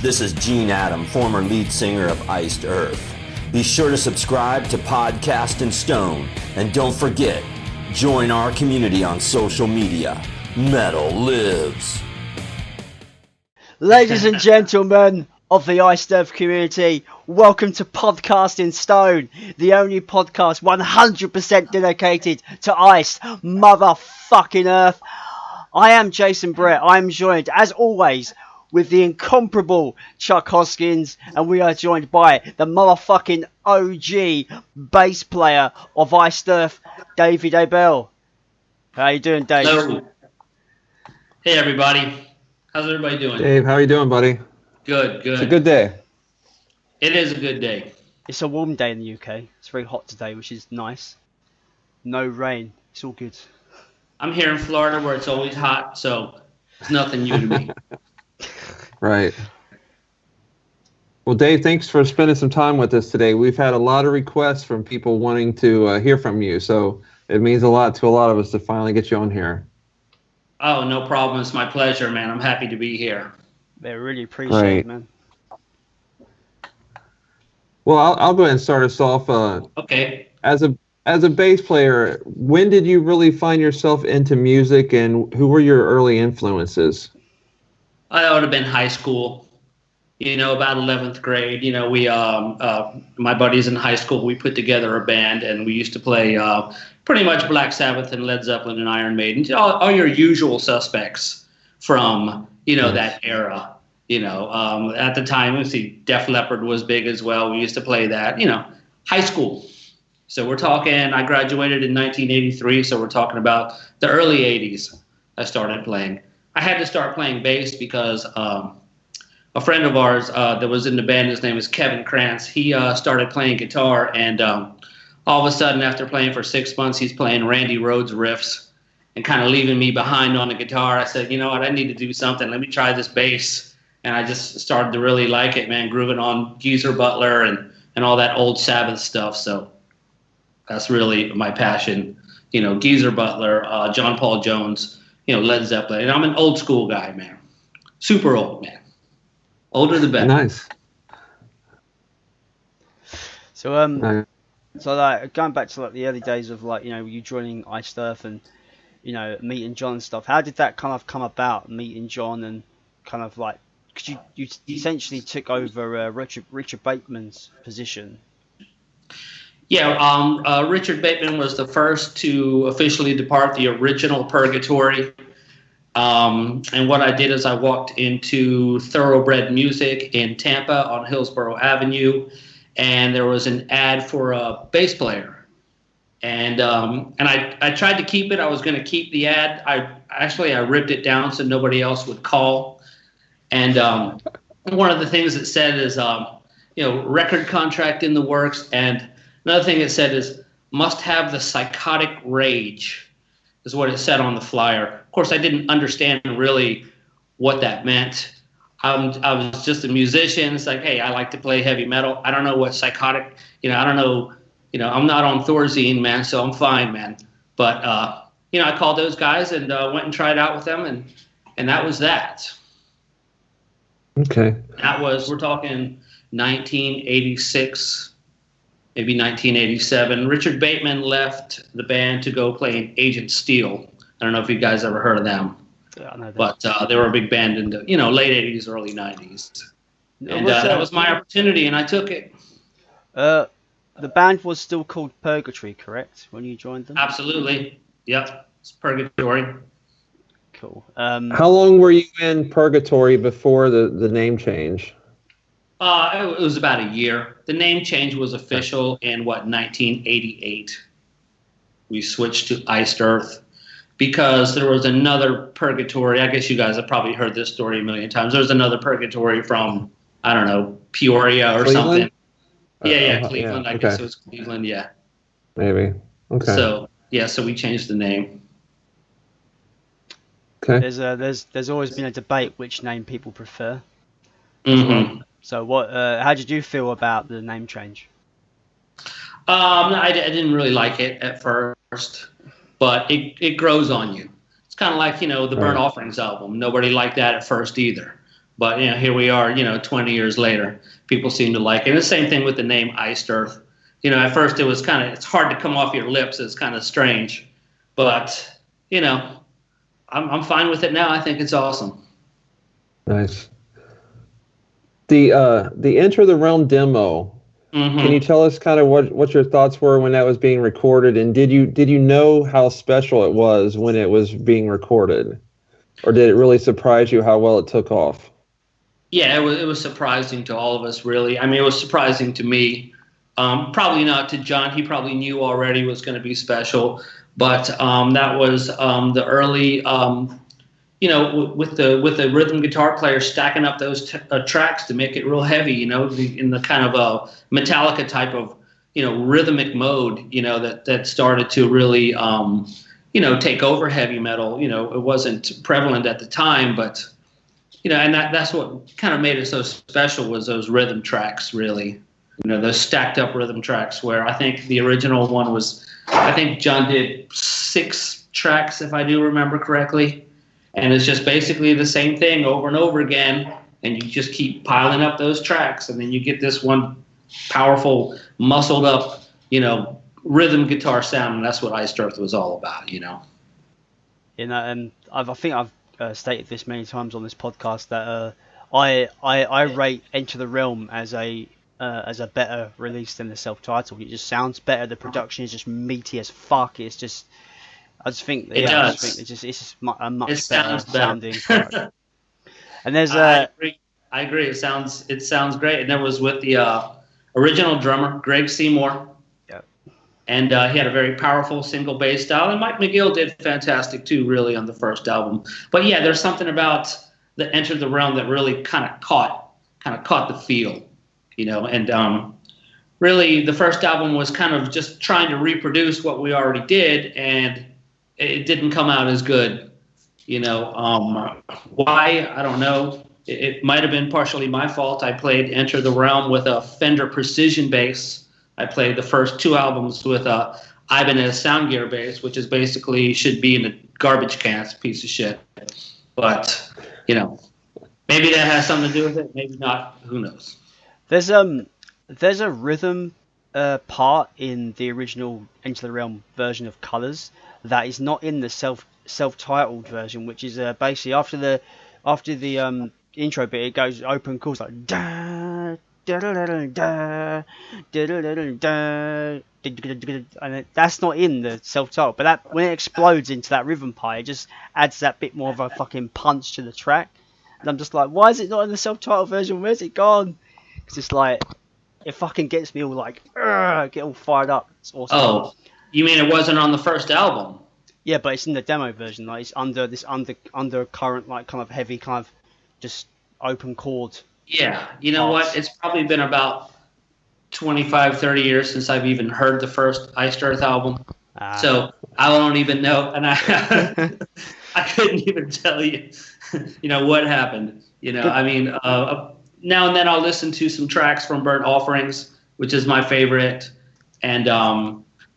This is Gene Adam, former lead singer of Iced Earth. Be sure to subscribe to Podcast and Stone, and don't forget, join our community on social media. Metal lives. Ladies and gentlemen of the Iced Earth community, welcome to Podcast in Stone, the only podcast 100% dedicated to Ice motherfucking Earth. I am Jason Brett. I am joined, as always, with the incomparable Chuck Hoskins, and we are joined by the motherfucking OG bass player of Iced Earth, David Abell. How you doing, Dave? Hello. Hey, everybody. How's everybody doing? Dave, how you doing, buddy? Good. It's a good day. It is a good day. It's a warm day in the UK. It's very hot today, which is nice. No rain. It's all good. I'm here in Florida where it's always hot, so it's nothing new to me. Right. Well, Dave, thanks for spending some time with us today. We've had a lot of requests from people wanting to hear from you, so it means a lot to a lot of us to finally get you on here. Oh, no problem. It's my pleasure, man. I'm happy to be here. I really appreciate it, man. Well, I'll go ahead and start us off. Okay. As a bass player, when did you really find yourself into music, and who were your early influences? That would have been high school, about 11th grade. We, my buddies in high school, we put together a band, and we used to play pretty much Black Sabbath and Led Zeppelin and Iron Maiden, all your usual suspects from, that era. At the time, let's see, Def Leppard was big as well. We used to play that, high school. So we're talking, I graduated in 1983, so we're talking about the early 80s I started playing. I had to start playing bass because a friend of ours that was in the band, his name is Kevin Krantz, he started playing guitar, and all of a sudden, after playing for 6 months, he's playing Randy Rhoads riffs and kind of leaving me behind on the guitar. I said, you know what, I need to do something. Let me try this bass. And I just started to really like it, man, grooving on Geezer Butler and all that old Sabbath stuff. So that's really my passion. Geezer Butler, John Paul Jones, Led Zeppelin. And I'm an old school guy, man. Super old, man. Older the better. Nice. So, like, going back to like the early days of you joining Iced Earth and meeting John and stuff. How did that kind of come about? Meeting John and kind of like, because you essentially took over Richard Bateman's position. Yeah, Richard Bateman was the first to officially depart the original Purgatory. And what I did is I walked into Thoroughbred Music in Tampa on Hillsborough Avenue, and there was an ad for a bass player. And I tried to keep it. I was going to keep the ad. I ripped it down so nobody else would call. And one of the things it said is, record contract in the works. And another thing it said is, must have the psychotic rage, is what it said on the flyer. Of course, I didn't understand really what that meant. I was just a musician. It's like, hey, I like to play heavy metal. I don't know what psychotic, I don't know, I'm not on Thorazine, man, so I'm fine, man. But, I called those guys and went and tried out with them, and that was that. Okay. We're talking 1986, maybe 1987. Richard Bateman left the band to go play in Agent Steel. I don't know if you guys ever heard of them. Yeah, I know that. But they were a big band in the late 80s, early 90s. And that was my opportunity, and I took it. The band was still called Purgatory, correct, when you joined them? Absolutely. Yep. It's Purgatory. Cool. How long were you in Purgatory before the name change? It was about a year. The name change was official in 1988. We switched to Iced Earth because there was another Purgatory. I guess you guys have probably heard this story a million times. There was another Purgatory from, I don't know, Peoria or Cleveland? something. Yeah, Cleveland. Yeah, I guess it was Cleveland. Yeah. Maybe. Okay. So we changed the name. Okay. There's always been a debate which name people prefer. Mm-hmm. So how did you feel about the name change? I didn't really like it at first, but it grows on you. It's kind of like, the Burnt Offerings album. Nobody liked that at first either. But here we are, 20 years later, people seem to like it. And the same thing with the name Iced Earth. At first it was it's hard to come off your lips. It's kind of strange, but I'm fine with it now. I think it's awesome. Nice. The Enter the Realm demo. Mm-hmm. Can you tell us kind of what your thoughts were when that was being recorded, and did you know how special it was when it was being recorded, or did it really surprise you how well it took off? Yeah, it was surprising to all of us, really. I mean, it was surprising to me. Probably not to John. He probably knew already it was going to be special, but that was the early. With the rhythm guitar player stacking up those tracks to make it real heavy, in the kind of Metallica type of, rhythmic mode, that started to really, take over heavy metal. It wasn't prevalent at the time, but, and that's what kind of made it so special was those rhythm tracks, really. Those stacked up rhythm tracks where I think the original one was, I think John did 6 tracks, if I do remember correctly. And it's just basically the same thing over and over again. And you just keep piling up those tracks. And then you get this one powerful, muscled up, rhythm guitar sound. And that's what Iced Earth was all about, And I think I've stated this many times on this podcast that I rate Enter the Realm as a better release than the self-titled. It just sounds better. The production is just meaty as fuck. It's just... I just think it's just a much better sounding product. And there's I agree. It sounds great. And that was with the original drummer Greg Seymour. Yeah. And he had a very powerful single bass style. And Mike McGill did fantastic too, really, on the first album. But yeah, there's something about the Enter the Realm that really kind of caught the feel, And really, the first album was kind of just trying to reproduce what we already did, and it didn't come out as good, why, I don't know. It might have been partially my fault. I played Enter the Realm with a Fender Precision bass. I played the first 2 albums with a Ibanez Soundgear bass, which is basically should be in a garbage can. It's a piece of shit. But, maybe that has something to do with it. Maybe not. Who knows? There's a rhythm part in the original Enter the Realm version of Colors that is not in the self-titled version, which is basically after the intro bit, it goes open chords like da da da da da da da da, and that's not in the self-titled. But that when it explodes into that rhythm part, it just adds that bit more of a fucking punch to the track. And I'm just like, why is it not in the self-titled version? Where's it gone? Because it's like, it fucking gets me all like, get all fired up. It's awesome. Oh, you mean it wasn't on the first album? Yeah, but it's in the demo version. Like it's under current, like kind of heavy, kind of just open chord. Yeah, you know what? It's probably been about 25, 30 years since I've even heard the first Iced Earth album. So I don't even know, and I couldn't even tell you, what happened. I mean, now and then I'll listen to some tracks from Burnt Offerings, which is my favorite, and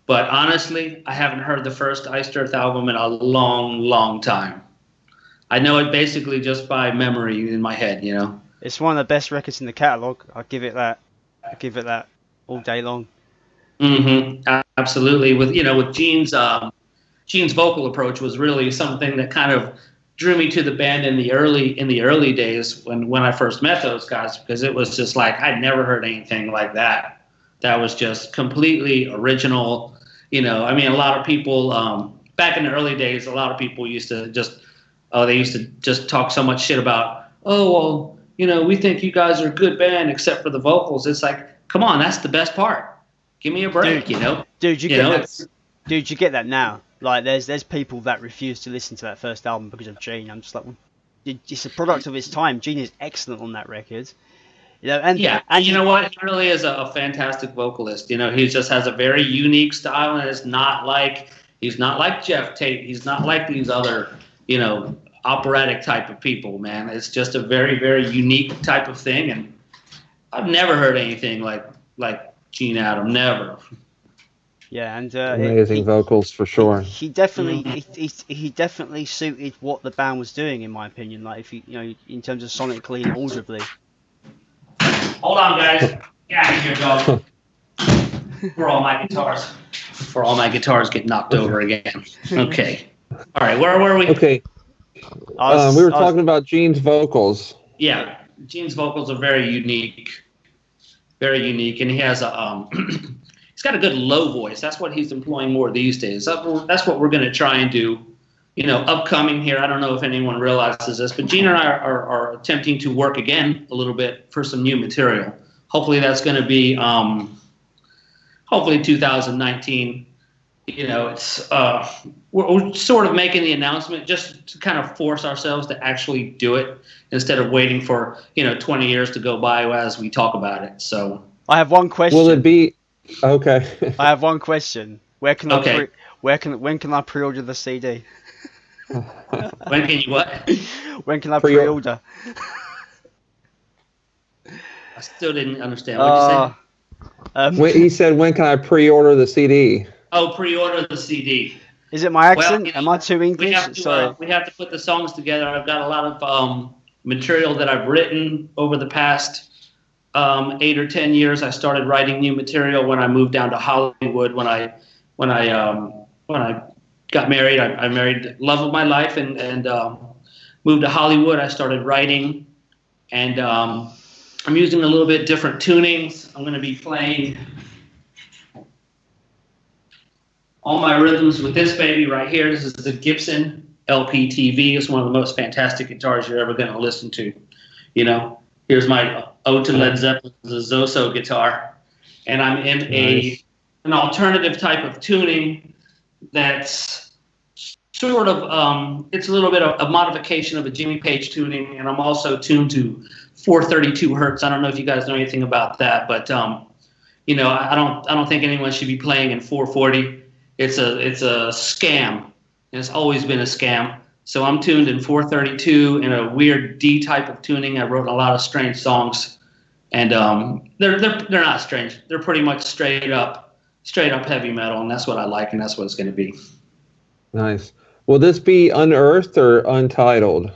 but honestly, I haven't heard the first Iced Earth album in a long, long time. I know it basically just by memory in my head, It's one of the best records in the catalogue. I'll give it that. All day long. Mm-hmm. Absolutely. With Gene's vocal approach was really something that kind of drew me to the band in the early days when I first met those guys, because it was just like I'd never heard anything like that. That was just completely original. I mean, a lot of people back in the early days, a lot of people used to just talk so much shit about, we think you guys are a good band except for the vocals. It's like, come on, that's the best part. Give me a break, Dude, you get that. Dude, you get that now. Like, there's people that refuse to listen to that first album because of Gene. I'm just like, well, it's a product of its time. Gene is excellent on that record. And you know what? He really is a fantastic vocalist. He just has a very unique style, and he's not like Jeff Tate. He's not like these other, operatic type of people, man. It's just a very, very unique type of thing, and I've never heard anything like Gene Adam. Never. Yeah, and amazing vocals for sure. He definitely he definitely suited what the band was doing, in my opinion. Like if in terms of sonically and audibly. Hold on, guys. Yeah, here, dog. For all my guitars get knocked over again. Okay. All right, where were we? Okay. We were talking about Gene's vocals. Yeah, Gene's vocals are very unique, and he has a he's got a good low voice. That's what he's employing more these days. That's what we're going to try and do. Upcoming here. I don't know if anyone realizes this, but Gene and I are attempting to work again a little bit for some new material. Hopefully, that's going to be hopefully 2019. It's we're sort of making the announcement just to kind of force ourselves to actually do it instead of waiting for 20 years to go by as we talk about it. So I have one question. Will it be okay? I have one question. When can I pre-order the CD? When can you what? When can I pre-order? I still didn't understand. What did you say? He said, "When can I pre-order the CD?" Oh, pre-order the CD. Is it my accent? Am I too English? Sorry. We have to put the songs together. I've got a lot of material that I've written over the past 8 or 10 years. I started writing new material when I moved down to Hollywood. When I got married, I married the love of my life and moved to Hollywood. I started writing, and I'm using a little bit different tunings. I'm going to be playing all my rhythms with this baby right here. This is the Gibson LPTV. It's one of the most fantastic guitars you're ever going to listen to. Here's my Ode to Led Zeppelin, the Zoso guitar, and I'm in an alternative type of tuning that's sort of it's a little bit of a modification of a Jimmy Page tuning, and I'm also tuned to 432 hertz. I don't know if you guys know anything about that, but I don't think anyone should be playing in 440. It's a scam, and it's always been a scam. So I'm tuned in 432 in a weird D type of tuning. I wrote a lot of strange songs, and they're not strange. They're pretty much straight up heavy metal, and that's what I like, and that's what it's going to be. Nice. Will this be unearthed or untitled?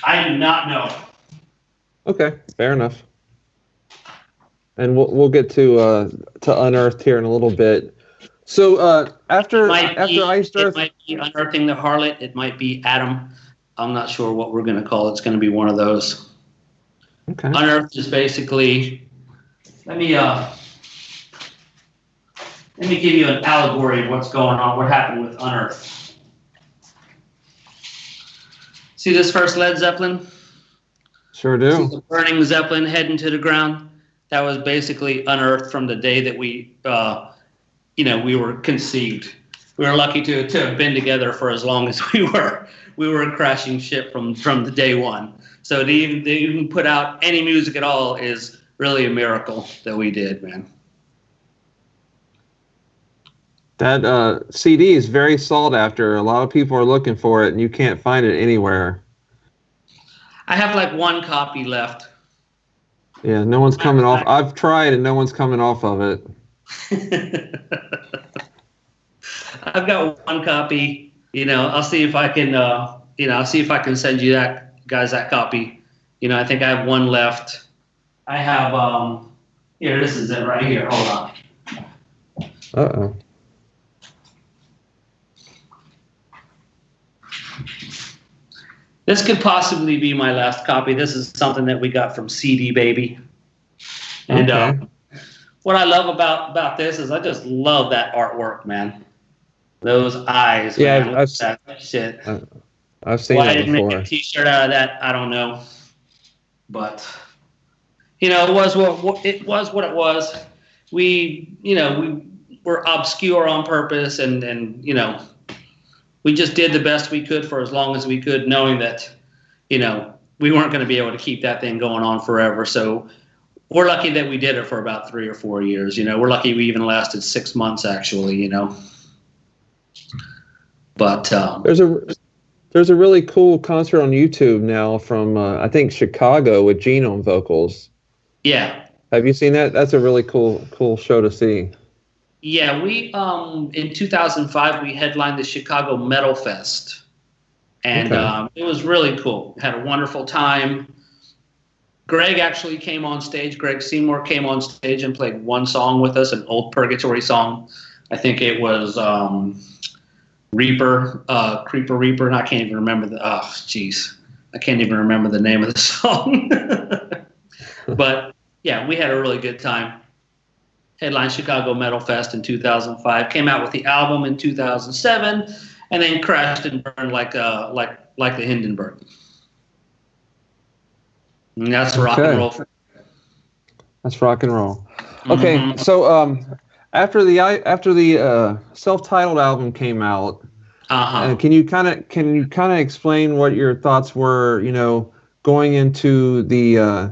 I do not know. Okay, fair enough. And we'll get to unearthed here in a little bit. So after Iced Earth, it might be Unearthing the Harlot. It might be Adam. I'm not sure what we're going to call it. It's going to be one of those. Okay. Unearthed is basically. Let me give you an allegory of what's going on. What happened with Unearthed? See this first Led Zeppelin? Sure do. See the burning Zeppelin heading to the ground. That was basically unearthed from the day that we were conceived. We were lucky to have been together for as long as we were. We were a crashing ship from the day one. So to even put out any music at all is really a miracle that we did, man. That CD is very sought after. A lot of people are looking for it, and you can't find it anywhere. I have like one copy left. Yeah, no one's coming off. I've tried, and no one's coming off of it. I've got one copy. I'll see if I can. I'll see if I can send you that copy. I think I have one left. I have. Here, this is it right here. Hold on. Uh-oh. This could possibly be my last copy. This is something that we got from CD Baby. And Okay. What I love about this is I just love that artwork, man. Those eyes, Yeah, man. I've that shit. I've seen Why I it didn't before. make a T-shirt out of that, I don't know. But it was what it was. We were obscure on purpose, and we just did the best we could for as long as we could, knowing that we weren't going to be able to keep that thing going on forever. So we're lucky that we did it for about 3 or 4 years. We're lucky we even lasted 6 months, actually. But There's a really cool concert on YouTube now from I think Chicago with Gene on vocals. yeah. Have you seen that? That's a really cool show to see. Yeah, we in 2005 we headlined the Chicago Metal Fest, and Okay. it was really cool. Had a wonderful time. Greg actually came on stage. Greg Seymour came on stage and played one song with us, an old Purgatory song. I think it was Reaper, Creeper Reaper, and I can't even remember I can't even remember the name of the song. But yeah, we had a really good time. Headlined Chicago Metal Fest in 2005. Came out with the album in 2007, and then crashed and burned like the Hindenburg. And that's rock and roll. That's rock and roll. Okay, so after the self-titled album came out, can you kind of explain what your thoughts were? Going into the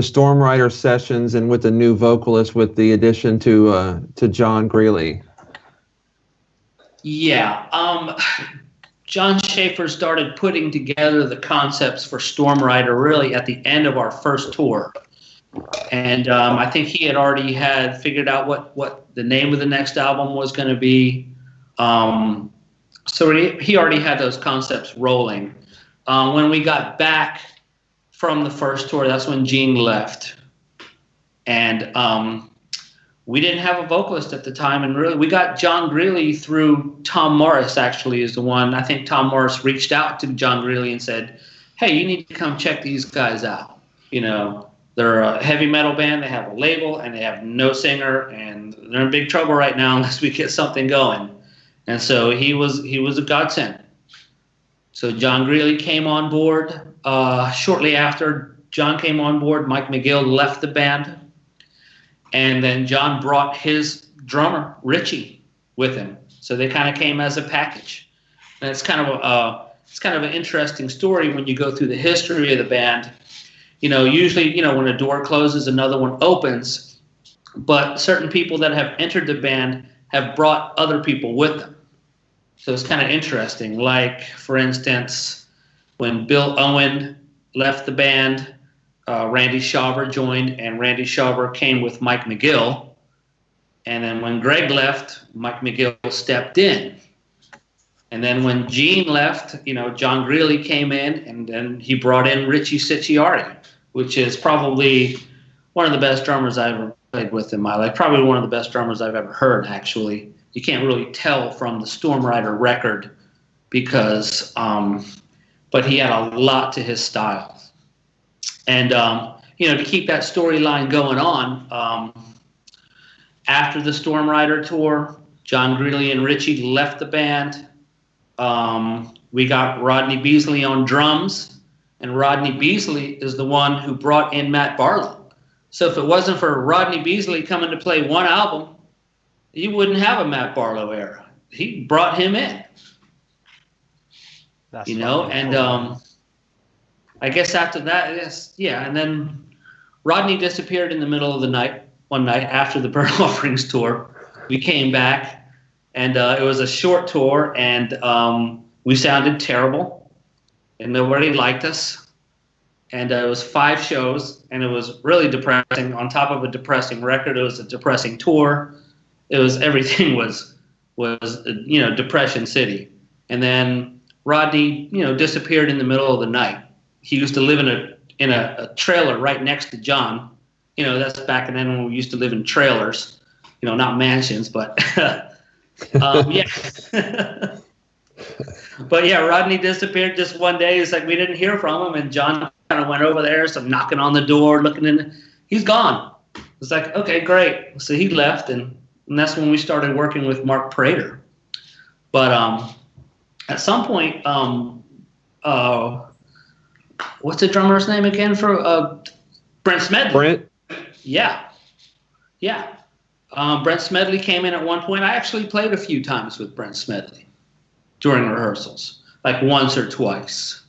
Storm Rider sessions and with the new vocalist, with the addition to John Greeley. Yeah. John Schaefer started putting together the concepts for Storm Rider really at the end of our first tour. And I think he had already figured out what the name of the next album was going to be. So he already had those concepts rolling. When we got back from the first tour, that's when Gene left. And we didn't have a vocalist at the time, and really we got John Greeley through Tom Morris. Actually, is the one. I think Tom Morris reached out to John Greeley and said, "Hey, you need to come check these guys out. They're a heavy metal band. They have a label, and they have no singer, and they're in big trouble right now unless we get something going." And so he was a godsend. So John Greeley came on board. Shortly after John came on board, Mike McGill left the band. And then John brought his drummer, Richie, with him. So they kind of came as a package. And it's kind of an interesting story when you go through the history of the band. Usually, when a door closes, another one opens. But certain people that have entered the band have brought other people with them. So it's kind of interesting. Like, for instance, when Bill Owen left the band, Randy Shawver joined, and Randy Shawver came with Mike McGill. And then when Greg left, Mike McGill stepped in. And then when Gene left, John Greeley came in, and then he brought in Richie Cicciari, which is probably one of the best drummers I've ever played with in my life. Probably one of the best drummers I've ever heard, actually. You can't really tell from the Storm Rider record because, but he had a lot to his style. And, to keep that storyline going on, after the Storm Rider tour, John Greeley and Richie left the band. We got Rodney Beasley on drums, and Rodney Beasley is the one who brought in Matt Barlow. So if it wasn't for Rodney Beasley coming to play one album, you wouldn't have a Matt Barlow era. He brought him in. That's and I guess after that, and then Rodney disappeared in the middle of the night, one night after the Burnt Offerings tour. We came back, and it was a short tour, and we sounded terrible, and nobody liked us. And it was 5 shows, and it was really depressing. On top of a depressing record, it was a depressing tour. Everything was Depression City. And then Rodney, disappeared in the middle of the night. He used to live in a trailer right next to John. That's back then when we used to live in trailers, not mansions, but yeah. But yeah, Rodney disappeared just one day. It's like we didn't hear from him, and John kind of went over there, so knocking on the door, looking in. He's gone. It's like, okay, great. So he left, and that's when we started working with Mark Prater. But at some point, what's the drummer's name again for Brent Smedley? Brent? Yeah. Brent Smedley came in at one point. I actually played a few times with Brent Smedley during rehearsals, like once or twice.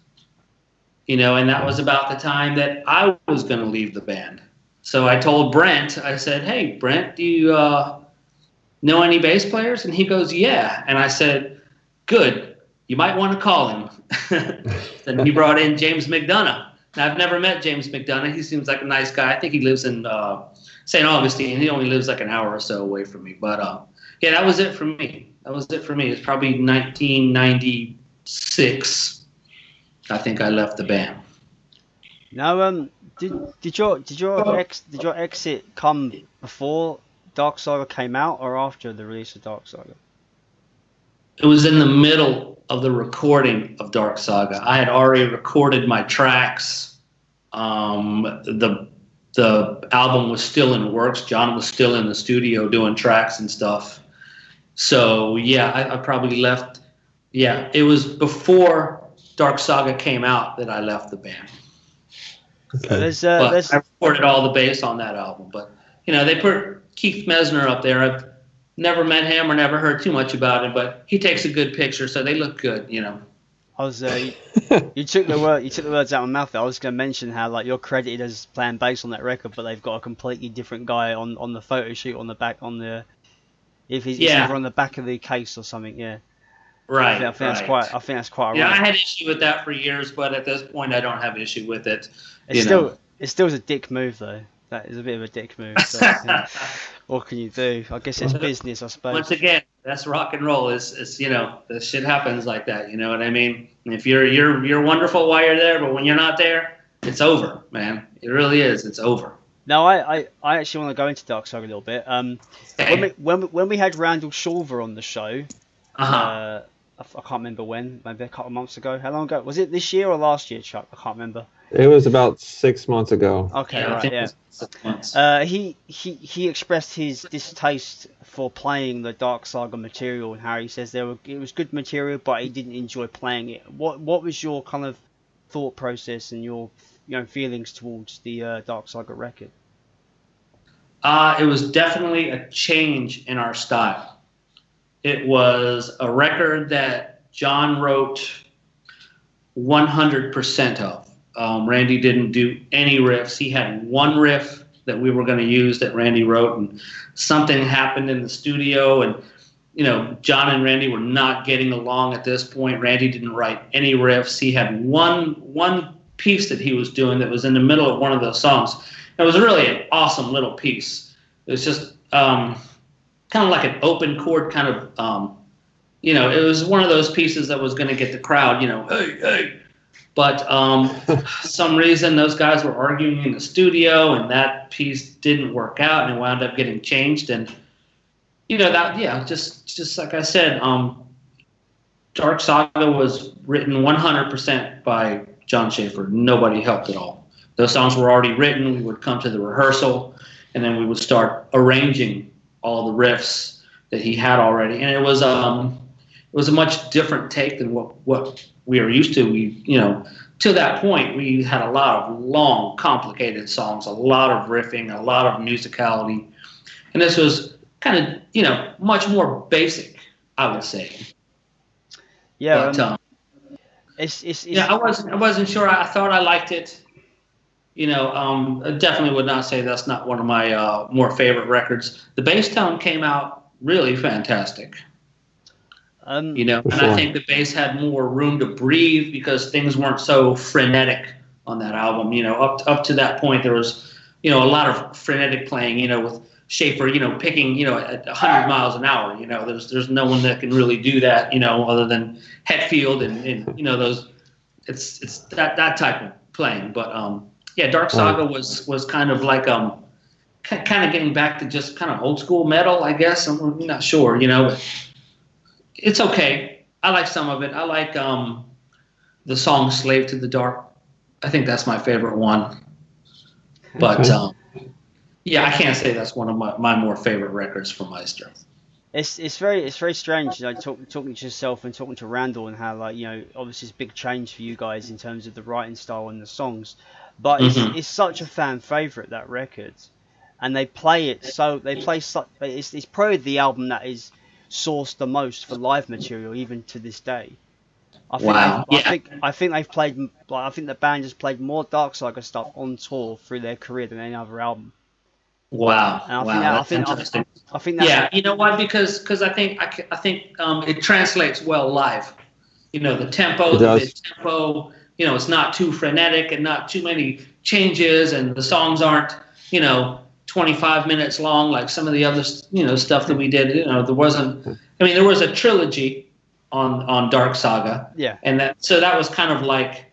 And that was about the time that I was going to leave the band. So I told Brent, I said, "Hey, Brent, do you know any bass players?" And he goes, "Yeah." And I said, "Good. You might want to call him." Then he brought in James McDonough. I've never met James McDonough. He seems like a nice guy. I think he lives in St. Augustine. He only lives like an hour or so away from me. But yeah, that was it for me. It's probably 1996. I think I left the band. Now, did your exit come before Dark Saga came out or after the release of Dark Saga? It was in the middle of the recording of Dark Saga. I had already recorded my tracks. The album was still in works. John was still in the studio doing tracks and stuff. So yeah, I probably left. Yeah, it was before Dark Saga came out that I left the band. Okay. But I recorded all the bass on that album. But they put Keith Mesner up there. I've never met him or never heard too much about him, but he takes a good picture, so they look good. I was you took the words out of my mouth. I was going to mention how like you're credited as playing bass on that record, but they've got a completely different guy on the photo shoot on the back if he's either on the back of the case or something. Yeah. Right. I think that's quite. Yeah, I had issue with that for years, but at this point, I don't have issue with it. It's still a dick move though. That is a bit of a dick move. So, what can you do? I guess it's business, I suppose. Once again, that's rock and roll. It's the shit happens like that. You know what I mean? And if you're wonderful while you're there, but when you're not there, it's over, man. It really is. It's over. Now, I actually want to go into Dark Saga a little bit. When we had Randall Shulver on the show, I can't remember when, maybe a couple of months ago. How long ago? Was it this year or last year, Chuck? I can't remember. It was about 6 months ago. Okay, yeah, right, yeah. 6 months. He expressed his distaste for playing the Dark Saga material, and how he says it was good material, but he didn't enjoy playing it. What was your kind of thought process and your feelings towards the Dark Saga record? It was definitely a change in our style. It was a record that John wrote 100% of. Randy didn't do any riffs. He had one riff that we were going to use that Randy wrote, and something happened in the studio, and John and Randy were not getting along at this point. Randy didn't write any riffs. He had one piece that he was doing that was in the middle of one of those songs. It was really an awesome little piece. It was just kind of like an open chord kind of, it was one of those pieces that was going to get the crowd, hey, hey. But some reason those guys were arguing in the studio, and that piece didn't work out, and it wound up getting changed. And just like I said, Dark Saga was written 100% by John Schaefer. Nobody helped at all. Those songs were already written. We would come to the rehearsal, and then we would start arranging all the riffs that he had already. And it was a much different take than what we are used to. To that point, we had a lot of long, complicated songs, a lot of riffing, a lot of musicality. And this was kind of, much more basic, I would say. Yeah. But, I wasn't sure. I thought I liked it. I definitely would not say that's not one of my more favorite records. The bass tone came out really fantastic. And I think the bass had more room to breathe because things weren't so frenetic on that album. Up to that point, there was, a lot of frenetic playing, with Schaefer, picking, at 100 miles an hour. There's no one that can really do that, other than Hetfield and those. It's that type of playing, but Dark Saga was kind of like kind of getting back to just kind of old school metal, I guess. I'm not sure, but it's okay. I like some of it. I like the song "Slave to the Dark." I think that's my favorite one. But I can't say that's one of my more favorite records from Meister. It's very strange, talking to yourself and talking to Randall, and how obviously it's a big change for you guys in terms of the writing style and the songs. But it's such a fan favorite, that record, and they play it it's probably the album that is sourced the most for live material even to this day. I think they've played, I think the band has played more Dark Saga stuff on tour through their career than any other album. Wow! And that's interesting. I think that's you know what? Because I think it translates well live. The tempo, the mid-tempo, it's not too frenetic and not too many changes, and the songs aren't 25 minutes long like some of the other stuff that we did. There wasn't. I mean, there was a trilogy on Dark Saga. Yeah. And that was kind of like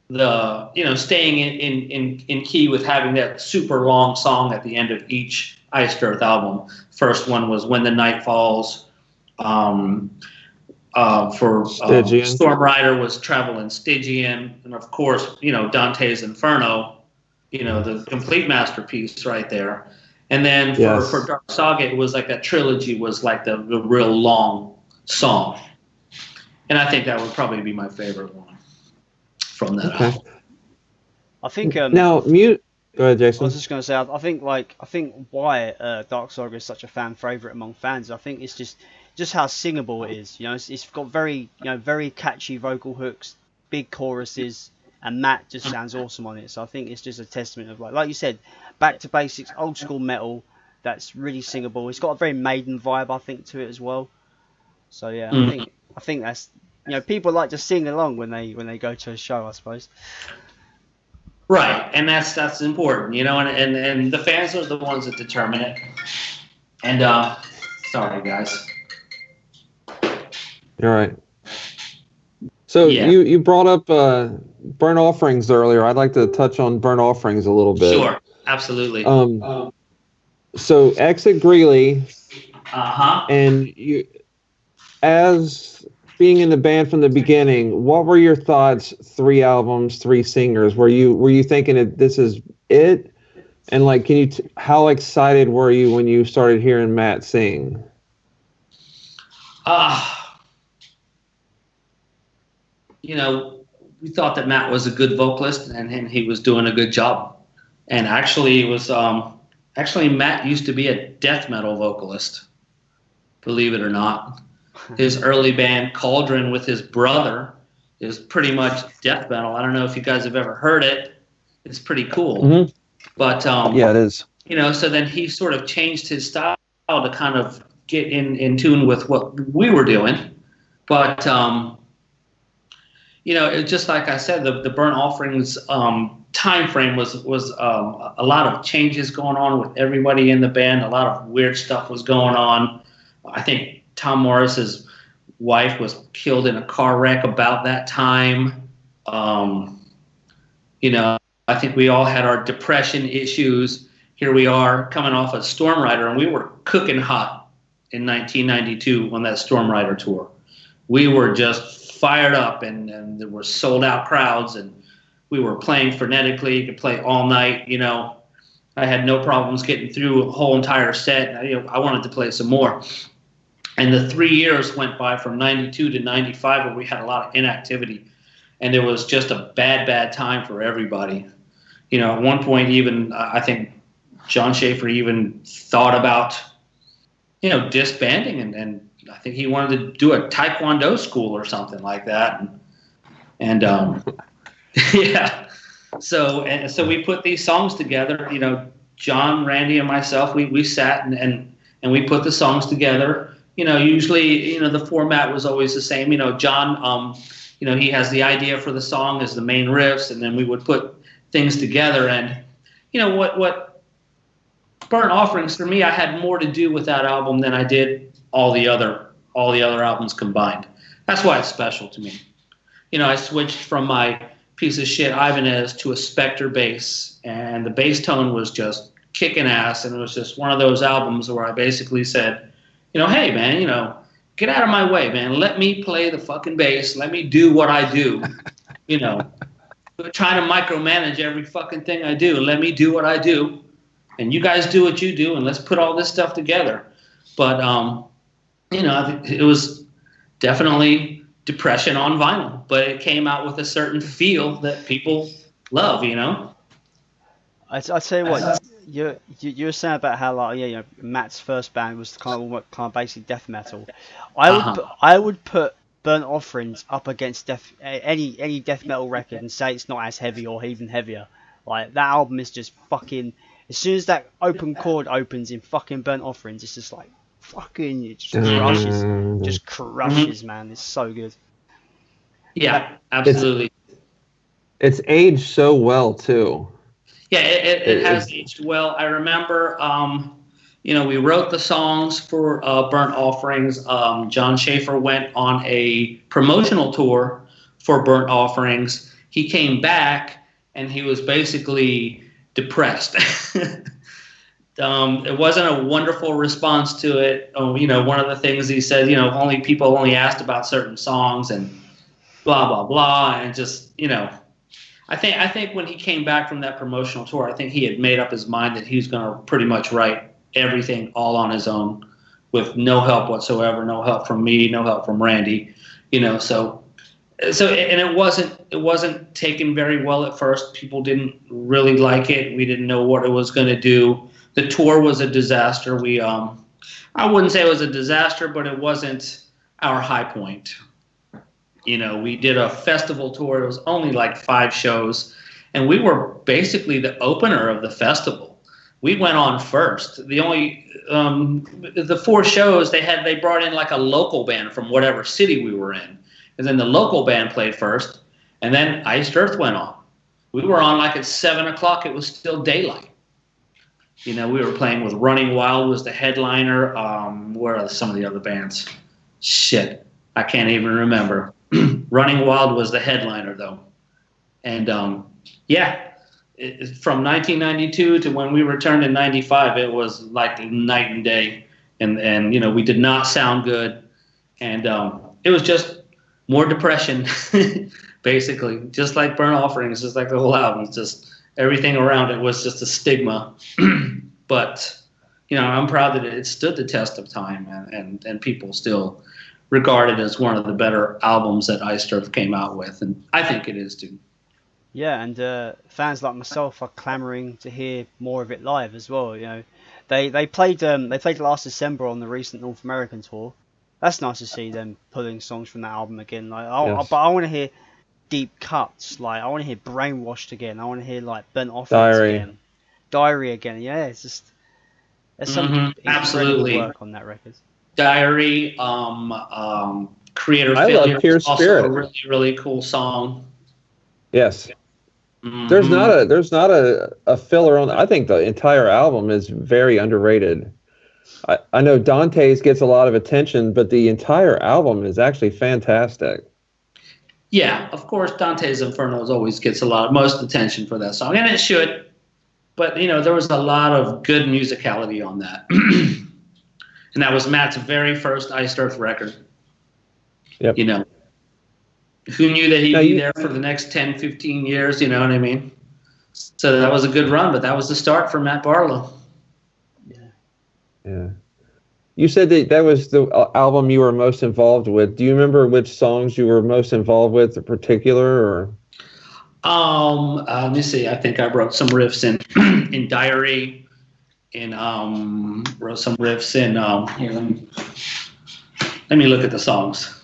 the staying in key with having that super long song at the end of each Iced Earth album. First one was When the Night Falls. For Storm Rider was Travel in Stygian, and of course Dante's Inferno, the complete masterpiece right there. And then for Dark Saga, it was like that trilogy was like the real long song. And I think that would probably be my favorite one from that album. I think now mute. Go ahead, Jason. I was just going to say, I think why Dark Saga is such a fan favorite among fans. I think it's just how singable it is. It's got very very catchy vocal hooks, big choruses, and Matt just sounds awesome on it. So I think it's just a testament of like you said, back to basics, old school metal that's really singable. It's got a very Maiden vibe, I think, to it as well. So yeah, I think that's people like to sing along when they go to a show, I suppose. Right, and that's important, and the fans are the ones that determine it. And sorry guys. You're right. So you brought up burnt offerings earlier. I'd like to touch on burnt offerings a little bit. Sure, absolutely. So Exit Greeley. And you, as being in the band from the beginning, what were your thoughts? 3 albums, 3 singers. Were you thinking that this is it? And like, how excited were you when you started hearing Matt sing? We thought that Matt was a good vocalist and he was doing a good job. And actually, it was Matt used to be a death metal vocalist, believe it or not. His early band Cauldron with his brother is pretty much death metal. I don't know if you guys have ever heard it. It's pretty cool. Mm-hmm. But yeah, it is. So then he sort of changed his style to kind of get in tune with what we were doing. But it just like I said, the burnt offerings time frame was a lot of changes going on with everybody in the band. A lot of weird stuff was going on. I think Tom Morris's wife was killed in a car wreck about that time. I think we all had our depression issues. Here we are coming off of Storm Rider, and we were cooking hot in 1992 on that Storm Rider tour. We were just fired up, and there were sold out crowds, and we were playing frenetically. You could play all night. I had no problems getting through a whole entire set. I wanted to play some more. And the 3 years went by from 92 to 95 where we had a lot of inactivity. And it was just a bad time for everybody. At one point even, I think John Schaefer even thought about, disbanding. And I think he wanted to do a Taekwondo school or something like that. And yeah. So we put these songs together. John, Randy, and myself, we sat and we put the songs together. Usually, the format was always the same. John, he has the idea for the song as the main riffs, and then we would put things together. And, what Burnt Offerings, for me, I had more to do with that album than I did all the other albums combined. That's why it's special to me. I switched from my piece of shit Ibanez to a Spectre bass, and the bass tone was just kicking ass, and it was just one of those albums where I basically said, hey, man, get out of my way, man. Let me play the fucking bass. Let me do what I do. Trying to micromanage every fucking thing I do. Let me do what I do. And you guys do what you do, and let's put all this stuff together. But, I think it was definitely depression on vinyl. But it came out with a certain feel that people love, I tell you what, you were saying about how Matt's first band was kind of basically death metal. I would put Burnt Offerings up against any death metal record and say it's not as heavy or even heavier. Like that album is just fucking. As soon as that open chord opens in fucking Burnt Offerings, it's just like fucking. It just crushes, man. It's so good. Yeah, absolutely. It's aged so well too. Yeah, it has aged well. I remember, we wrote the songs for Burnt Offerings. John Schaefer went on a promotional tour for Burnt Offerings. He came back and he was basically depressed. It wasn't a wonderful response to it. One of the things he said, people only asked about certain songs and blah, blah, blah. And just, I think when he came back from that promotional tour, I think he had made up his mind that he was going to pretty much write everything all on his own with no help whatsoever, no help from me, no help from Randy, so it wasn't taken very well at first. People didn't really like it. We didn't know what it was going to do. The tour was a disaster. I wouldn't say it was a disaster, but it wasn't our high point. We did a festival tour. It was only like 5 shows, and we were basically the opener of the festival. We went on first. The 4 shows they brought in like a local band from whatever city we were in, and then the local band played first, and then Iced Earth went on. We were on like at 7 o'clock. It was still daylight. We were playing with Running Wild was the headliner. Where are some of the other bands? Shit, I can't even remember. Running Wild was the headliner, though. And, from 1992 to when we returned in 95, it was like night and day. And we did not sound good. And it was just more depression, basically. Just like Burnt Offerings, just like the whole album. It's just everything around it was just a stigma. But, I'm proud that it stood the test of time and people still regard it as one of the better albums that Iced Earth came out with, and I think it is too. Yeah, and fans like myself are clamoring to hear more of it live as well. They played last December on the recent North American tour. That's nice to see them pulling songs from that album again. But I want to hear deep cuts. Like I want to hear Brainwashed again. I want to hear like Burnt Offerings again, Diary again. Yeah, it's just there's some incredible work on that record. Diary, Creator I Failure, love Pure also Spirit. a really, really cool song. Yes. Mm-hmm. There's not a filler on. I think the entire album is very underrated. I know Dante's gets a lot of attention, but the entire album is actually fantastic. Yeah, of course, Dante's Inferno always gets most attention for that song, and it should. But there was a lot of good musicality on that. And that was Matt's very first Iced Earth record. Yep. Who knew that he'd be there for the next 10, 15 years, you know what I mean? So that was a good run, but that was the start for Matt Barlow. Yeah. You said that was the album you were most involved with. Do you remember which songs you were most involved with in particular, or? Let me see. I think I wrote some riffs in Diary. And wrote some riffs in here. Let me look at the songs.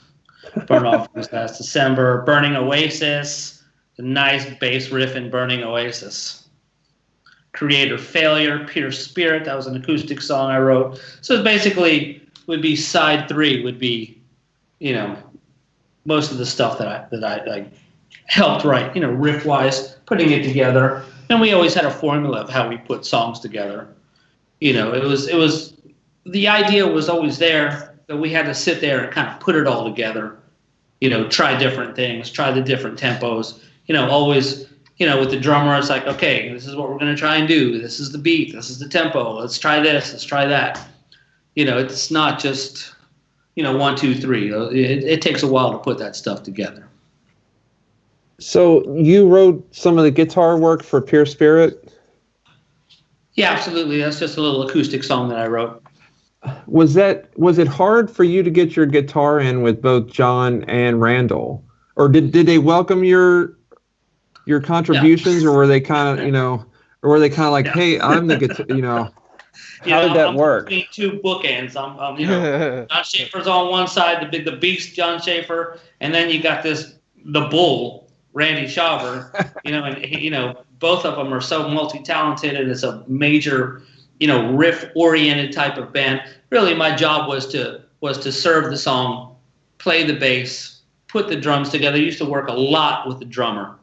Burnt Offerings last December. Burning Oasis, a nice bass riff in Burning Oasis. Creator Failure, Pure Spirit, that was an acoustic song I wrote. So it basically would be side 3 would be, most of the stuff that I helped write, riff wise, putting it together. And we always had a formula of how we put songs together. It was the idea was always there, that we had to sit there and kind of put it all together, try different things, try the different tempos, always, with the drummer, it's like, okay, this is what we're going to try and do. This is the beat. This is the tempo. Let's try this. Let's try that. It's not just, 1, 2, 3. It takes a while to put that stuff together. So you wrote some of the guitar work for Pure Spirit? Yeah, absolutely. That's just a little acoustic song that I wrote. Was it hard for you to get your guitar in with both John and Randall, or did they welcome your contributions, or were they kind of like, hey, I'm the guitar, how did that work? Between 2 bookends. I'm John Schaefer's on one side, the beast John Schaefer, and then you got the bull Randy Schauber, and both of them are so multi-talented, and it's a major, riff-oriented type of band. Really, my job was to serve the song, play the bass, put the drums together. I used to work a lot with the drummer,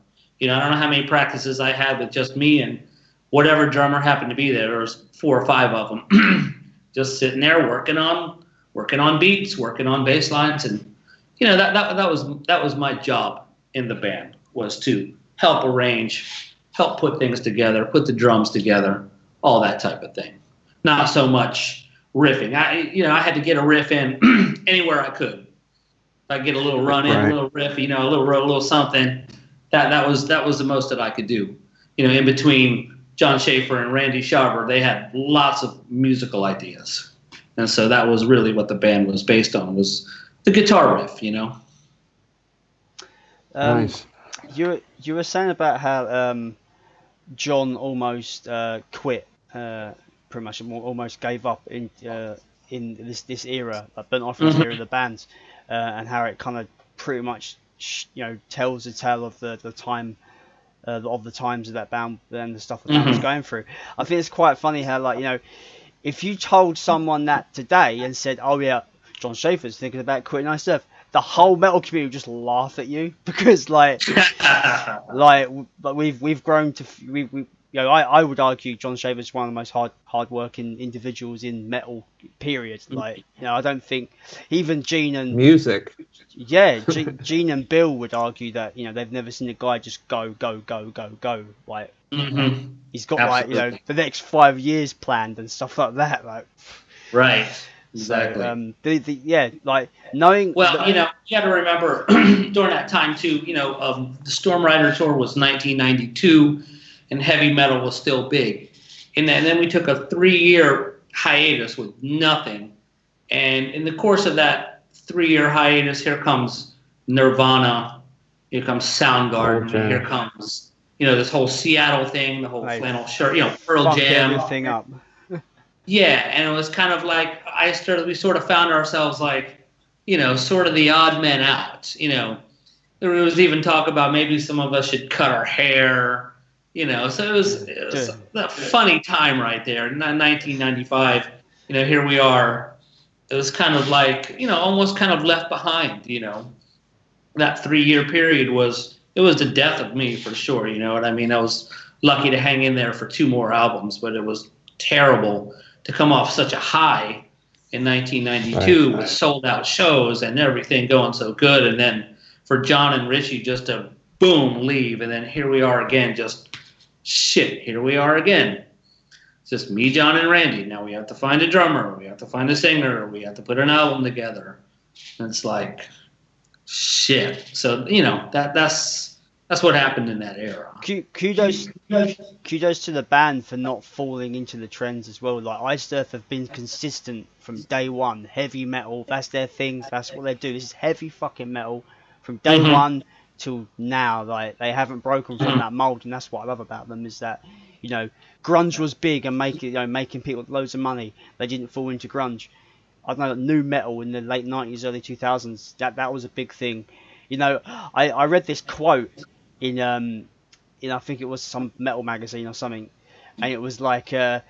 I don't know how many practices I had with just me and whatever drummer happened to be there. There was 4 or 5 of them, just sitting there working on beats, working on bass lines, and that was my job in the band, was to help arrange, help put things together, put the drums together, all that type of thing. Not so much riffing. I had to get a riff in anywhere I could. If I get a little run in, a little riff, a little something, that was the most that I could do. In between John Schaefer and Randy Schaber, they had lots of musical ideas. And so that was really what the band was based on, was the guitar riff, Nice. You were saying about how John almost quit, pretty much almost gave up in this era, like Burnt Offerings era of the band, and how it kind of pretty much tells the tale of the time. Of the times of that band and the stuff the band was going through. I think it's quite funny how, if you told someone that today and said, "Oh yeah, John Schaefer's thinking about quitting Iced Earth," the whole metal community would just laugh at you, because we've grown to I would argue John Schaefer's one of the most hard-working individuals in metal. Period. I don't think even Gene and music. Yeah, Gene and Bill would argue that they've never seen a guy just go. He's got Absolutely. the next 5 years planned and stuff like that. Right. Exactly. So, knowing. Well, you got to remember during that time too. The Storm Rider tour was 1992, and heavy metal was still big, and then we took a 3-year hiatus with nothing, and in the course of that 3-year hiatus, here comes Nirvana, here comes Soundgarden, here comes this whole Seattle thing, the whole flannel shirt, Pearl Jam, everything up. Yeah, and it was kind of like we sort of found ourselves sort of the odd men out. There was even talk about maybe some of us should cut our hair. So it was a funny time right there. In 1995, here we are. It was kind of like, almost kind of left behind, That 3-year period was the death of me, for sure, you know what I mean? I was lucky to hang in there for 2 more albums, but it was terrible to come off such a high in 1992 with sold-out shows and everything going so good, and then for John and Richie just to, boom, leave, and then here we are again, here we are again. It's just me, John, and Randy. Now we have to find a drummer. We have to find a singer. We have to put an album together. And it's like, shit. So, that's what happened in that era. Kudos to the band for not falling into the trends as well. Iced Earth have been consistent from day one. Heavy metal, that's their thing. That's what they do. This is heavy fucking metal from day one till now. They haven't broken from that mold, and that's what I love about them, is that grunge was big and making people loads of money. They didn't fall into grunge. I don't know, new metal in the late 90s, early 2000s, that was a big thing. I read this quote in I think it was some metal magazine or something, and it was like a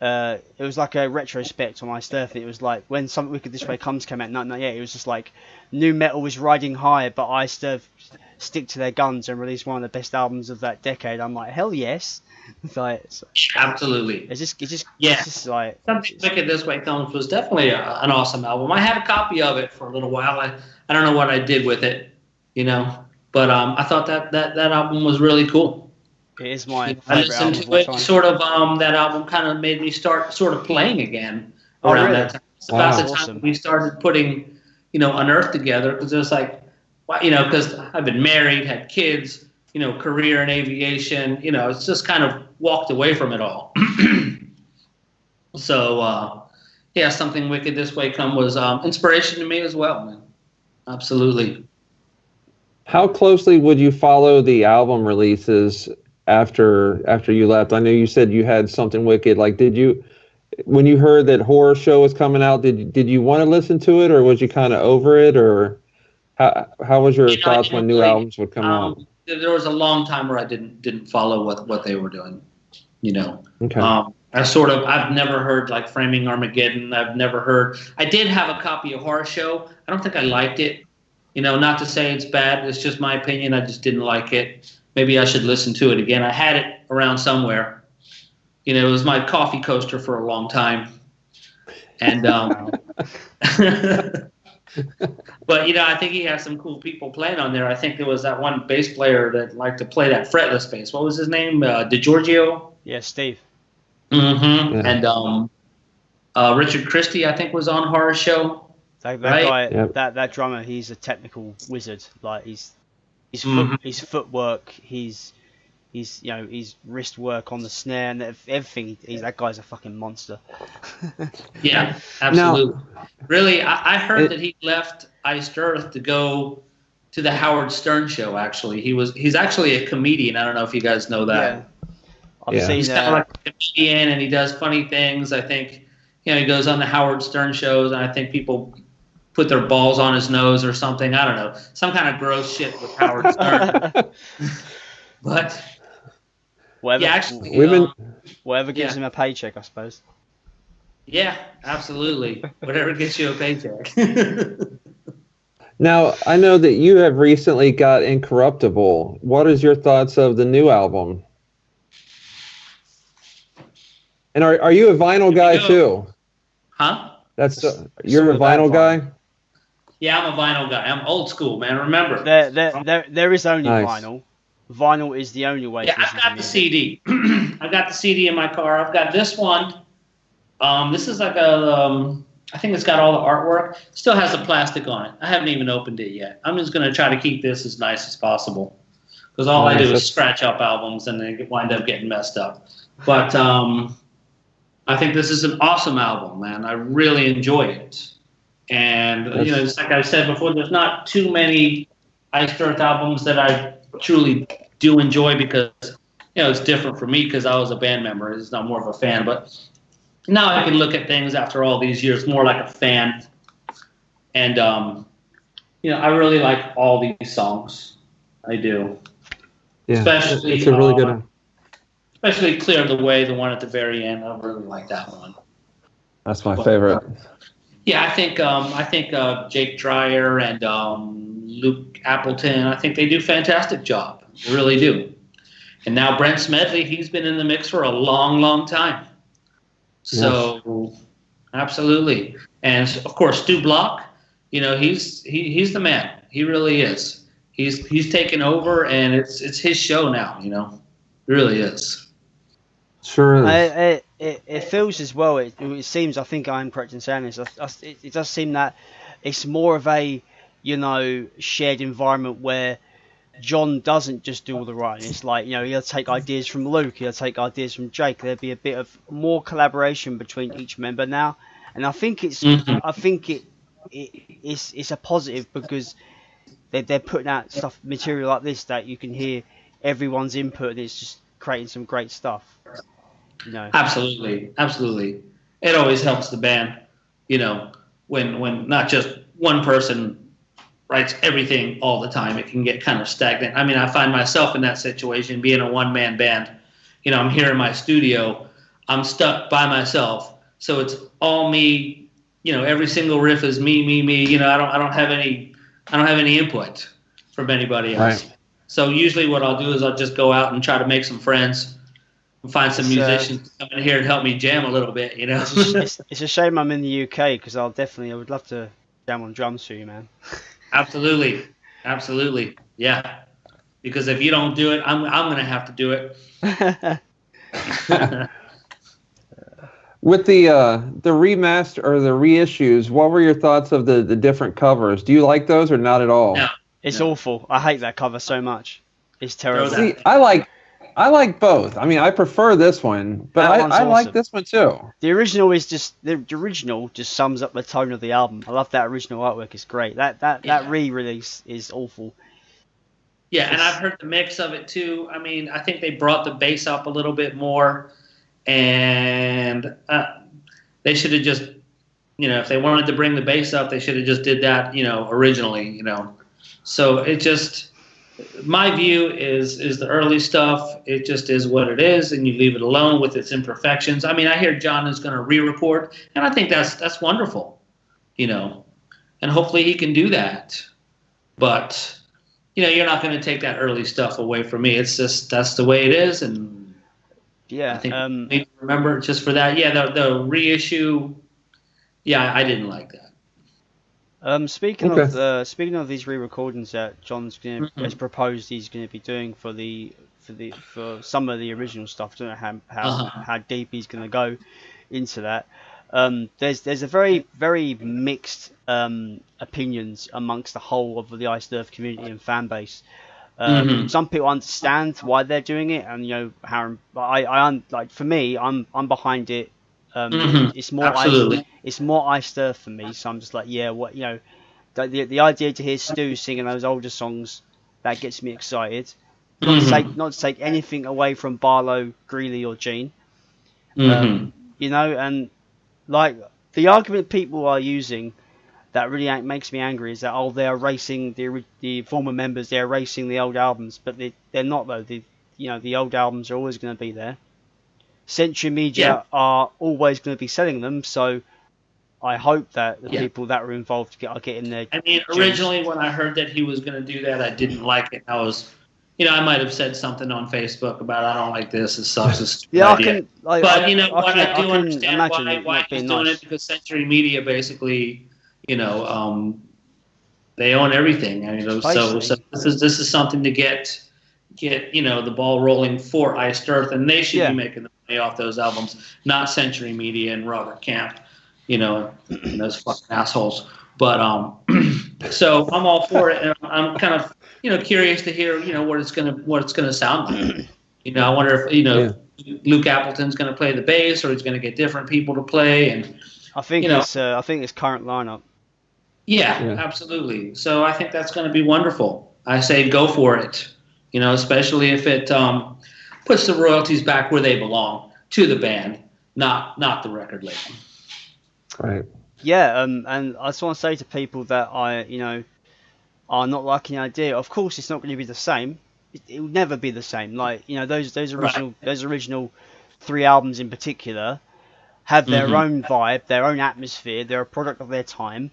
retrospect on Iced Earth. It was like when Something Wicked This Way Comes came out in 1998. It was just like new metal was riding high, but Iced Earth stick to their guns and release one of the best albums of that decade. I'm like, hell yes. Absolutely. It's just Something Wicked This Way Comes was definitely an awesome album. I had a copy of it for a little while. I don't know what I did with it, but I thought that album was really cool. It is my favorite I listened album to it. Sort of that album kind of made me start sort of playing again around that time. It's about the time we started putting Unearthed together, because it was like, because I've been married, had kids, career in aviation, it's just kind of walked away from it all. So, Something Wicked This Way Come was inspiration to me as well, man. Absolutely. How closely would you follow the album releases after you left? I know you said you had Something Wicked. Like, when you heard that Horror Show was coming out, did you want to listen to it, or was you kind of over it, or how was your thoughts when new albums would come out? There was a long time where I didn't follow what they were doing, Okay. I've never heard like Framing Armageddon. I did have a copy of Horror Show. I don't think I liked it. Not to say it's bad. It's just my opinion. I just didn't like it. maybe I should listen to it again. I had it around somewhere. You know, it was my coffee coaster for a long time. And but, you know, I think he has some cool people playing on there. I think there was that one bass player that liked to play that fretless bass. What was his name? DiGiorgio? Yeah, Steve. Mm-hmm. Yeah. And Richard Christie, I think, was on Horror Show. That Right? guy, Yep. that drummer, he's a technical wizard. Like his footwork, his wrist work on the snare and everything. That guy's a fucking monster. Yeah, absolutely. Really, I heard that he left Iced Earth to go to the Howard Stern show. Actually, he's actually a comedian. I don't know if you guys know that. Yeah. I've seen He's kind of like a comedian, and he does funny things. I think, you know, he goes on the Howard Stern shows, and I think people put their balls on his nose or something. I don't know, some kind of gross shit with Howard Stern. But whatever, yeah, actually, whatever gives him a paycheck, I suppose. Yeah, absolutely. Whatever gets you a paycheck. Now, I know that you have recently got Incorruptible. What is your thoughts of the new album? And are you a vinyl guy too? Huh? You're a vinyl guy? Yeah, I'm a vinyl guy. I'm old school, man. Remember. There is only Nice. vinyl. Vinyl is the only way. Yeah, to listen I've got to the music. CD. I've got the CD in my car. I've got this one. This is like I think it's got all the artwork. Still has the plastic on it. I haven't even opened it yet. I'm just going to try to keep this as nice as possible. Because all I do is scratch up albums and they wind up getting messed up. But I think this is an awesome album, man. I really enjoy it. And, you know, just like I said before, there's not too many Iced Earth albums that I truly do enjoy because, you know, it's different for me because I was a band member. It's not more of a fan. But now I can look at things after all these years more like a fan. And, you know, I really like all these songs. I do. Yeah, Especially, it's a really good one. Especially Clear the Way, the one at the very end. I really like that one. That's my favorite. Yeah, I think Jake Dreyer and Luke Appleton, I think they do a fantastic job. They really do. And now Brent Smedley, he's been in the mix for a long, long time. So, absolutely. And, of course, Stu Block, you know, he's the man. He really is. He's taken over, and it's his show now, you know. It really is. Sure is. It feels as well. It seems. I think I'm correct in saying this. It does seem that it's more of a, you know, shared environment where John doesn't just do all the writing. It's like, you know, he'll take ideas from Luke. He'll take ideas from Jake. There'll be a bit of more collaboration between each member now, and I think it's. Mm-hmm. I think it's a positive because they're putting out material like this that you can hear everyone's input, and it's just creating some great stuff. You know. Absolutely. It always helps the band, you know, when not just one person writes everything all the time. It can get kind of stagnant. I mean, I find myself in that situation, being a one-man band. You know, I'm here in my studio. I'm stuck by myself, so it's all me. You know, every single riff is me. You know, I don't have any input from anybody else. Right. So usually, what I'll do is I'll just go out and try to make some friends. Find some musicians to come in here and help me jam a little bit, you know. It's a shame I'm in the UK because I would love to jam on drums for you, man. Absolutely, yeah. Because if you don't do it, I'm gonna have to do it. With the remaster or the reissues, what were your thoughts of the different covers? Do you like those or not at all? No, it's awful. I hate that cover so much. It's terrible. See, I like both. I mean, I prefer this one, but I like this one too. The original just sums up the tone of the album. I love that original artwork. It's great. That re-release is awful. Yeah, and I've heard the mix of it too. I mean, I think they brought the bass up a little bit more, and they should have just, you know, if they wanted to bring the bass up, they should have just did that, you know, originally, you know. So it just. My view is the early stuff. It just is what it is, and you leave it alone with its imperfections. I mean, I hear John is going to re-record, and I think that's wonderful, you know, and hopefully he can do that. But you're not going to take that early stuff away from me. It's just that's the way it is, and Yeah, I think we need to remember just for that. Yeah, the reissue. Yeah, I didn't like that. Speaking of these re-recordings that John's has proposed he's going to be doing for some of the original stuff. I don't know how deep he's going to go into that. There's a very, very mixed opinions amongst the whole of the Iced Earth community and fan base. Some people understand why they're doing it, and how I like, for me, I'm behind it. It's more it's more Iced Earth for me, so I'm just like, yeah, what the idea to hear Stu singing those older songs, that gets me excited. Not to take anything away from Barlow, Greeley, or Gene. And like the argument people are using that really makes me angry is that they're erasing the former members, they're erasing the old albums, but they're not though. The old albums are always going to be there. Century Media are always going to be selling them, so I hope that the people that were involved are getting their. I mean, originally when I heard that he was going to do that, I didn't like it. I was, I might have said something on Facebook about I don't like this. It sucks. It's a stupid idea. I do understand why he's doing it, because Century Media basically, they own everything. So this is something to get the ball rolling for Iced Earth, and they should be making the money off those albums, not Century Media and Robert Camp, those fucking assholes. But so I'm all for it, and I'm kind of curious to hear what it's gonna sound like. I wonder if Luke Appleton's gonna play the bass, or he's gonna get different people to play, and I think it's current lineup. Yeah, absolutely. So I think that's going to be wonderful. I say go for it. Especially if it puts the royalties back where they belong, to the band, not the record label. Right. Yeah, and I just want to say to people that are not liking the idea. Of course, it's not going to be the same. It will never be the same. Like those original 3 albums in particular have their own vibe, their own atmosphere. They're a product of their time,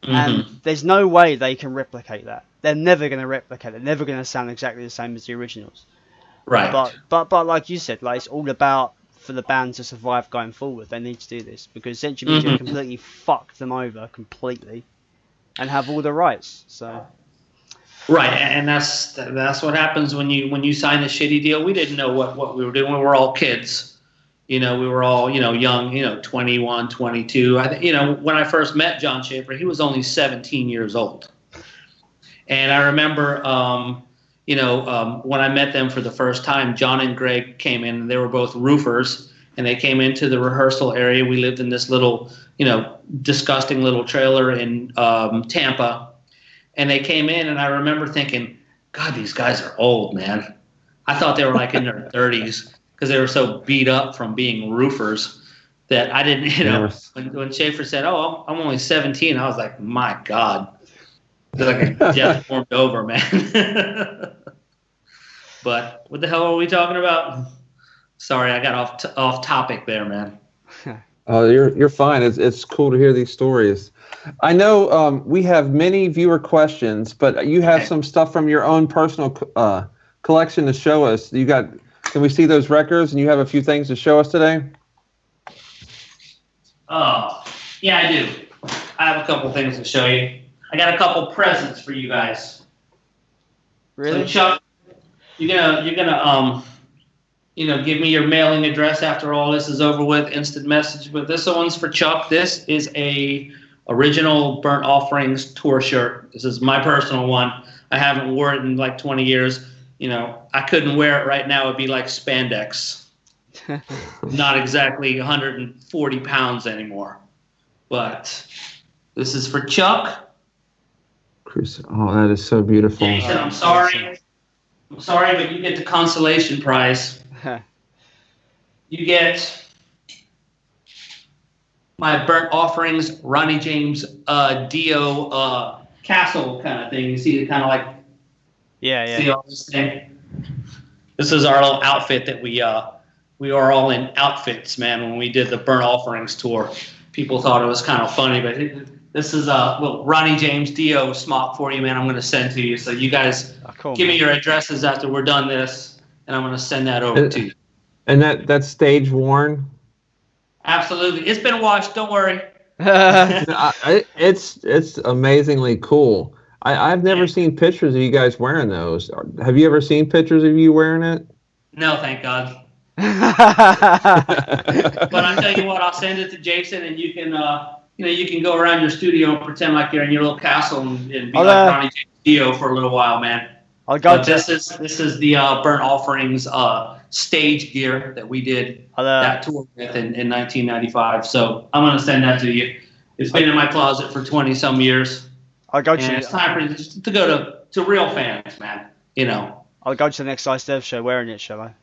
and there's no way they can replicate that. They're never going to replicate it. They're never going to sound exactly the same as the originals. Right. But like you said, like, it's all about for the band to survive going forward. They need to do this because Century Media completely fucked them over completely, and have all the rights. So. Right, and that's what happens when you sign a shitty deal. We didn't know what we were doing. We were all kids. We were all young. 21, 22. When I first met John Schaefer, he was only 17 years old. And I remember, when I met them for the first time, John and Greg came in, and they were both roofers, and they came into the rehearsal area. We lived in this little, disgusting little trailer in Tampa, and they came in, and I remember thinking, God, these guys are old, man. I thought they were like in their 30s because they were so beat up from being roofers that I didn't, when Schaefer said, oh, I'm only 17, I was like, my God. It's like a death formed over, man. But what the hell are we talking about? Sorry, I got off topic there, man. Oh, you're fine. It's cool to hear these stories. I know we have many viewer questions, but you have some stuff from your own personal collection to show us. Can we see those records? And you have a few things to show us today? Oh, yeah, I do. I have a couple things to show you. I got a couple presents for you guys. Really? So Chuck, you're gonna give me your mailing address after all this is over with. Instant message. But this one's for Chuck. This is a original Burnt Offerings tour shirt. This is my personal one. I haven't worn it in like 20 years. I couldn't wear it right now. It'd be like spandex. Not exactly 140 pounds anymore. But this is for Chuck. Oh, that is so beautiful. Jason, I'm sorry, but you get the consolation prize. You get my Burnt Offerings Ronnie James Dio castle kind of thing. You see it kind of like see all this thing. This is our little outfit that we are all in outfits, man. When we did the Burnt Offerings tour, people thought it was kind of funny, but This is Ronnie James Dio smock for you, man. I'm going to send to you. So you guys give me your addresses after we're done this, and I'm going to send that over to you. And that's stage worn? Absolutely. It's been washed. Don't worry. It's amazingly cool. I've never seen pictures of you guys wearing those. Have you ever seen pictures of you wearing it? No, thank God. But I tell you what, I'll send it to Jason, and you can you can go around your studio and pretend like you're in your little castle and be like Ronnie James Dio for a little while, man. This is the Burnt Offerings stage gear that we did that tour with in 1995. So I'm gonna send that to you. It's been in my closet for 20 some years. It's time for you to go to real fans, man. You know. I'll go to the next Ice Dev show wearing it, shall I?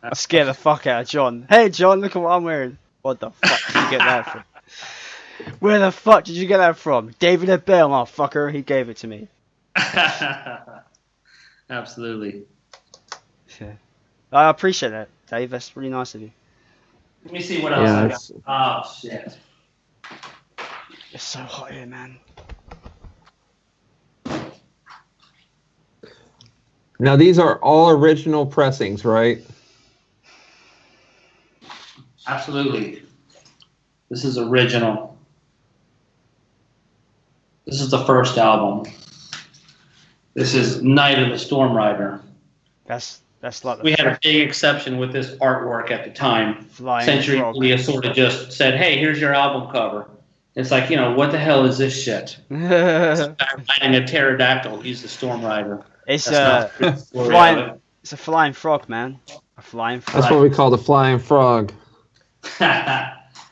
I'll scare the fuck out of John. Hey John, look at what I'm wearing. What the fuck did you get that from? Where the fuck did you get that from? David Abell, motherfucker. He gave it to me. Absolutely. Yeah. I appreciate that, Dave. That's really nice of you. Let me see what else I got. Oh, shit. It's so hot here, man. Now, these are all original pressings, right? Absolutely. This is original. This is the first album. This is Night of the Storm Rider. That's like we had a big exception with this artwork at the time. Century Media sort of just said, "Hey, here's your album cover." It's like, what the hell is this shit? It's riding a pterodactyl. He's the Storm Rider. It's flying. It's a flying frog, man. A flying frog. That's what we call the flying frog.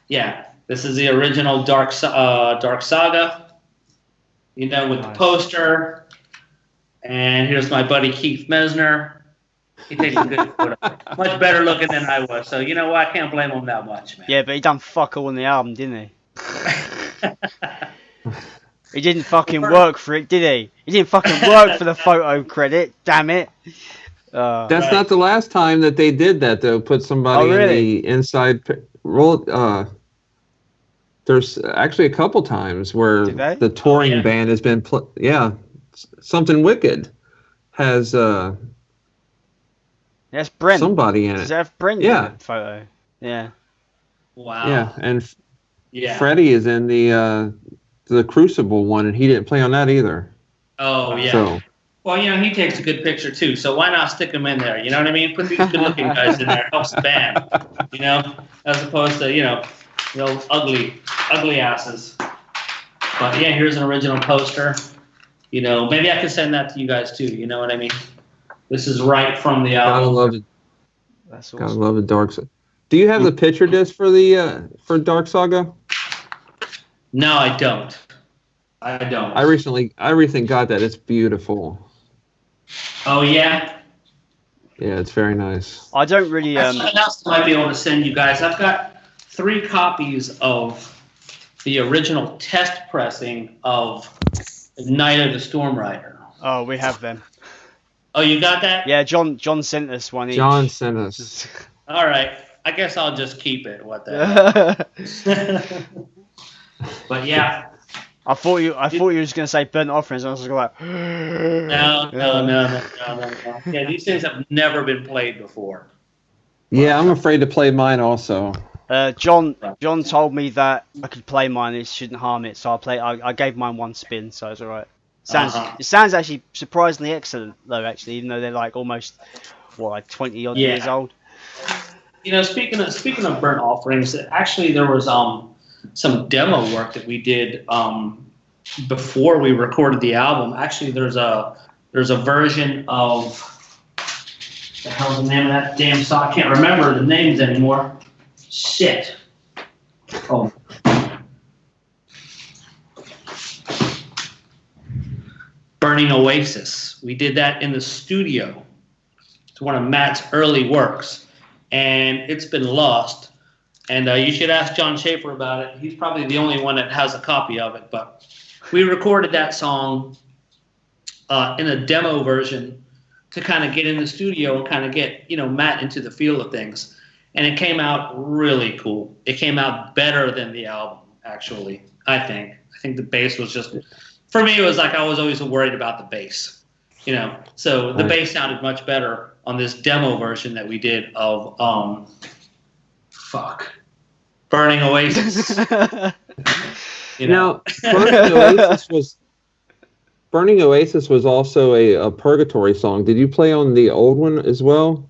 Yeah, this is the original Dark Saga. With the poster. And here's my buddy Keith Mesner. He takes a good photo. Much better looking than I was. So you know what? I can't blame him that much, man. Yeah, but he done fuck all on the album, didn't he? He didn't fucking work for it, did he? He didn't fucking work for the photo credit. Damn it. That's not the last time that they did that, though. Put somebody in the inside role. There's actually a couple times where the touring band has been Something Wicked has that's Brent. Somebody in it. Does that have Brent in the photo? Yeah. Wow. Yeah, and Freddie is in the Crucible one, and he didn't play on that either. Oh yeah. So, well, he takes a good picture too. So why not stick him in there? You know what I mean? Put these good-looking guys in there. Helps the band. As opposed to ugly asses. But yeah, here's an original poster. Maybe I can send that to you guys too. You know what I mean? This is right from the album. Gotta love it. That's awesome. Gotta love the Dark Saga. Do you have the picture disc for Dark Saga? No, I don't. I recently got that. It's beautiful. Oh yeah. Yeah, it's very nice. I don't really. Something else I might be able to send you guys. I've got 3 copies of the original test pressing of Night of the Storm Rider. Oh, we have them. Oh, you got that? Yeah, John sent us one each. John sent us. All right. I guess I'll just keep it. What the hell? But yeah. I thought you were just gonna say Burnt Offerings. I was like, no. Yeah, these things have never been played before. Yeah, I'm afraid to play mine also. John told me that I could play mine. It shouldn't harm it, so I gave mine one spin, so it's all right. It sounds actually surprisingly excellent, though. Actually, even though they're like almost 20 odd years old. Speaking of Burnt Offerings, actually there was some demo work that we did before we recorded the album. Actually, there's a version of the hell's the name of that damn song? I can't remember the names anymore. Shit. Oh. Burning Oasis. We did that in the studio. It's one of Matt's early works, and it's been lost. And you should ask John Schaefer about it. He's probably the only one that has a copy of it. But we recorded that song in a demo version to kind of get in the studio and kind of get Matt into the feel of things. and it came out really cool. It came out better than the album, actually. I think the bass was just, for me, it was like I was always worried about the bass, So the bass sounded much better on this demo version that we did of Burning Oasis. Now, Burning Oasis was also a Purgatory song. Did you play on the old one as well?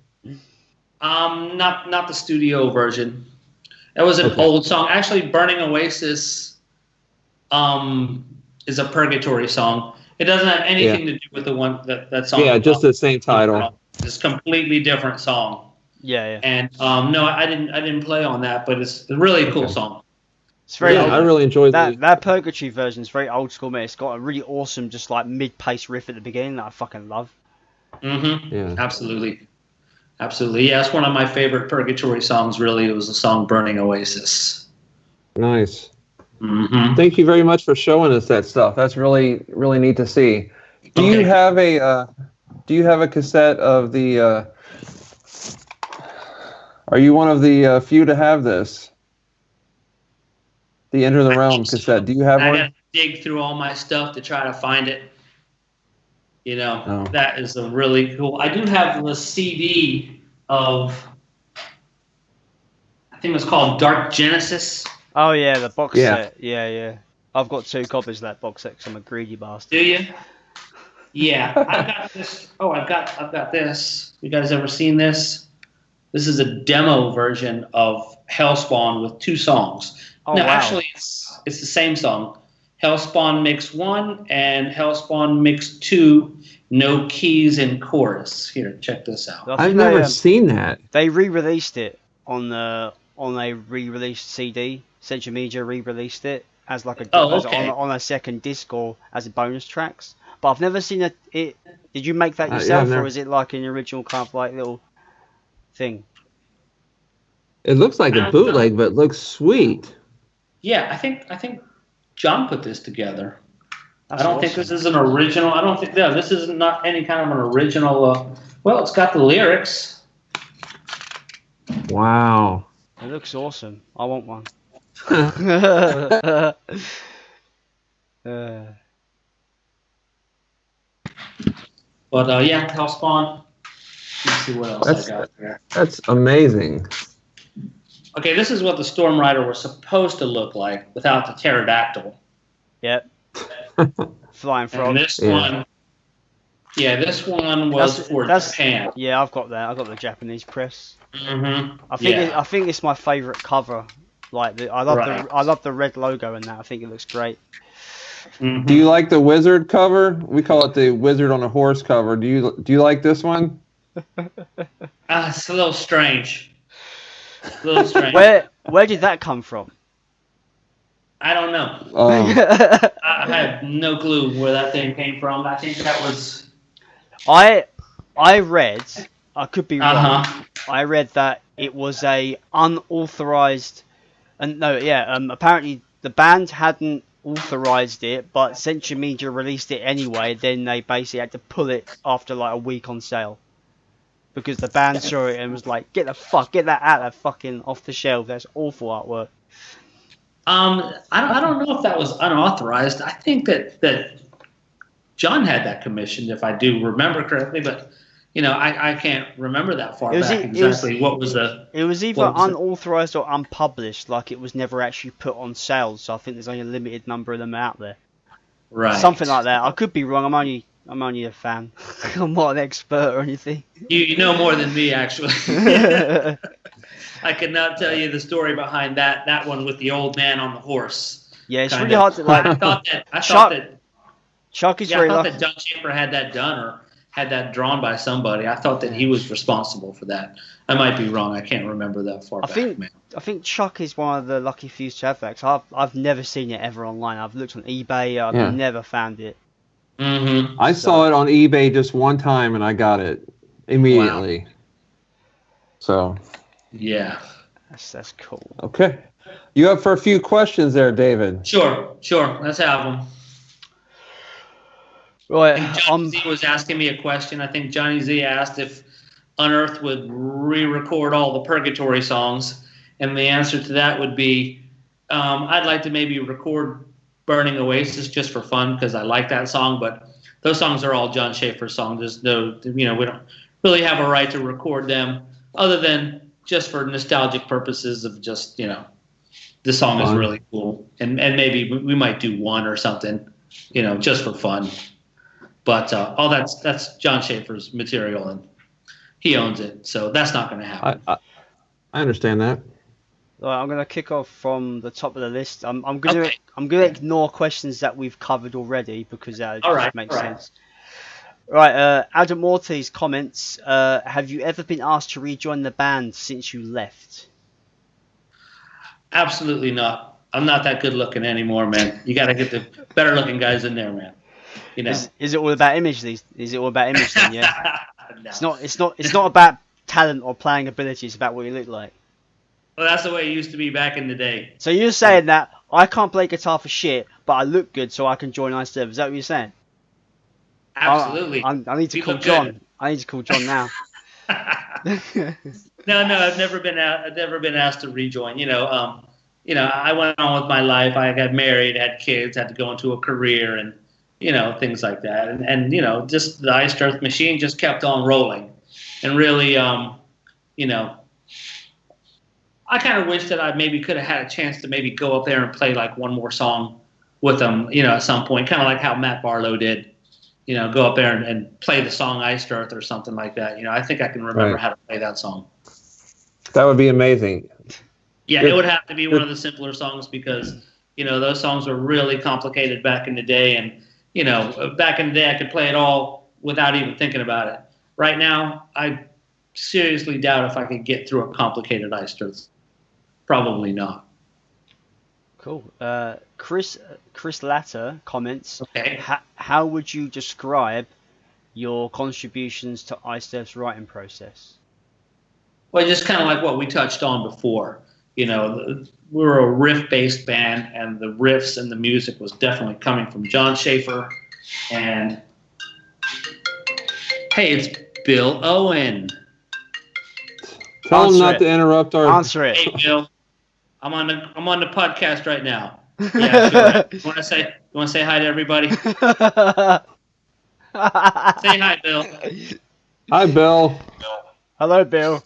Not the studio version. It was an old song. Actually, Burning Oasis is a Purgatory song. It doesn't have anything to do with the one that song. Yeah, just the same title. It's a completely different song. Yeah. And no, I didn't play on that, but it's a really cool song. It's very I really enjoyed that Purgatory version. Is very old school, man. It's got a really awesome, just like mid-pace riff at the beginning that I fucking love. Yeah, absolutely. Yeah, it's one of my favorite Purgatory songs. Really, it was the song "Burning Oasis." Nice. Thank you very much for showing us that stuff. That's really, really neat to see. Do you have a cassette of the? Are you one of the few to have this? The Enter the Realm cassette. Do you have one? I got to dig through all my stuff to try to find it. That is a really cool. I do have the CD of, I think it was called Dark Genesis. Oh yeah, the box set. Yeah. I've got 2 copies of that box set because I'm a greedy bastard. Do you? Yeah, I've got this. Oh, I've got this. You guys ever seen this? This is a demo version of Hellspawn with 2 songs. Oh, no, wow. actually, it's the same song. Hellspawn Mix 1 and Hellspawn Mix 2, no keys and chorus. Here, check this out. I've never seen that. They re-released it on a re-released CD. Central Media re-released it as like on a second disc or as a bonus tracks. But I've never seen it. Did you make that yourself, or is it like an original kind of like little thing? It looks like a bootleg, but it looks sweet. Yeah, I think John put this together. That's I don't think this is an original. I don't think this is not any kind of an original. Well, it's got the lyrics. Wow. It looks awesome. I want one. But yeah, Hellspawn. Let's see what else I got here. That's amazing. Okay, this is what the Storm Rider was supposed to look like without the pterodactyl. Yep. Flying frog. And this one, this one was for Japan. Yeah, I've got that. I've got the Japanese press. Mm-hmm. I think it's my favourite cover. Like I love the red logo in that. I think it looks great. Mm-hmm. Do you like the wizard cover? We call it the wizard on a horse cover. Do you like this one? It's a little strange. Where did that come from? I don't know. I have no clue where that thing came from. I think that was. I read. I could be wrong. I read that it was a unauthorized, and apparently the band hadn't authorized it, but Century Media released it anyway. Then they basically had to pull it after like a week on sale. Because the band saw it and was like, get that out of fucking off the shelf. That's awful artwork. I don't know if that was unauthorized. I think that John had that commissioned, if I do remember correctly, but I can't remember that far back exactly. What was the? It was either unauthorized or unpublished. Like it was never actually put on sale. So I think there's only a limited number of them out there. Right. Something like that. I could be wrong. I'm only a fan. I'm not an expert or anything. You know more than me, actually. I could not tell you the story behind that one with the old man on the horse. Yeah, it's really hard to like. I thought that Chuck is very lucky. that John Champer had that done or had that drawn by somebody. I thought that he was responsible for that. I might be wrong. I can't remember that far back, man. I think Chuck is one of the lucky few to have that. I've never seen it ever online. I've looked on eBay. I've never found it. Mm-hmm. I saw it on eBay just one time and I got it immediately. Wow. So. Yeah. That's cool. Okay. You up for a few questions there, David? Sure. Let's have them. Right. Johnny Z was asking me a question. I think Johnny Z asked if Unearth would re-record all the Purgatory songs, and the answer to that would be, I'd like to maybe record Burning Oasis just for fun because I like that song, but those songs are all John Schaefer songs. There's no, we don't really have a right to record them other than just for nostalgic purposes of just, this song is really cool. And maybe we might do one or something, just for fun. But all that's John Schaefer's material, and he owns it. So that's not going to happen. I understand that. All right, I'm going to kick off from the top of the list. I'm going to ignore questions that we've covered already because that just makes sense. Right, Adam Ortiz comments, have you ever been asked to rejoin the band since you left? Absolutely not. I'm not that good looking anymore, man. You got to get the better looking guys in there, man. Is it all about image? Is it all about image then? Yeah. No. It's not about talent or playing ability. It's about what you look like. Well, that's the way it used to be back in the day. So you're saying that I can't play guitar for shit, but I look good, so I can join Iced Earth. Is that what you're saying? Absolutely. I need to call John. Good. I need to call John now. No, I've never been asked to rejoin. I went on with my life. I got married, had kids, had to go into a career, and things like that. And just the Iced Earth machine just kept on rolling. And really, I kind of wish that I maybe could have had a chance to maybe go up there and play like one more song with them, at some point, kind of like how Matt Barlow did. Go up there and play the song Iced Earth or something like that. I think I can remember how to play that song. That would be amazing. Yeah, it would have to be one of the simpler songs because, those songs were really complicated back in the day. And, back in the day I could play it all without even thinking about it. Right now, I seriously doubt if I could get through a complicated Iced Earth. Probably not. Cool. Chris Latter comments, okay. How would you describe your contributions to Iced Earth's writing process? Well, just kind of like what we touched on before. We're a riff-based band, and the riffs and the music was definitely coming from John Schaefer. And, hey, it's Bill Owen. Tell him not to interrupt our... Answer it. Hey, Bill. I'm on the podcast right now. Yeah, sure. You want to say hi to everybody? Say hi, Bill. Hi, Bill. Hello, Bill.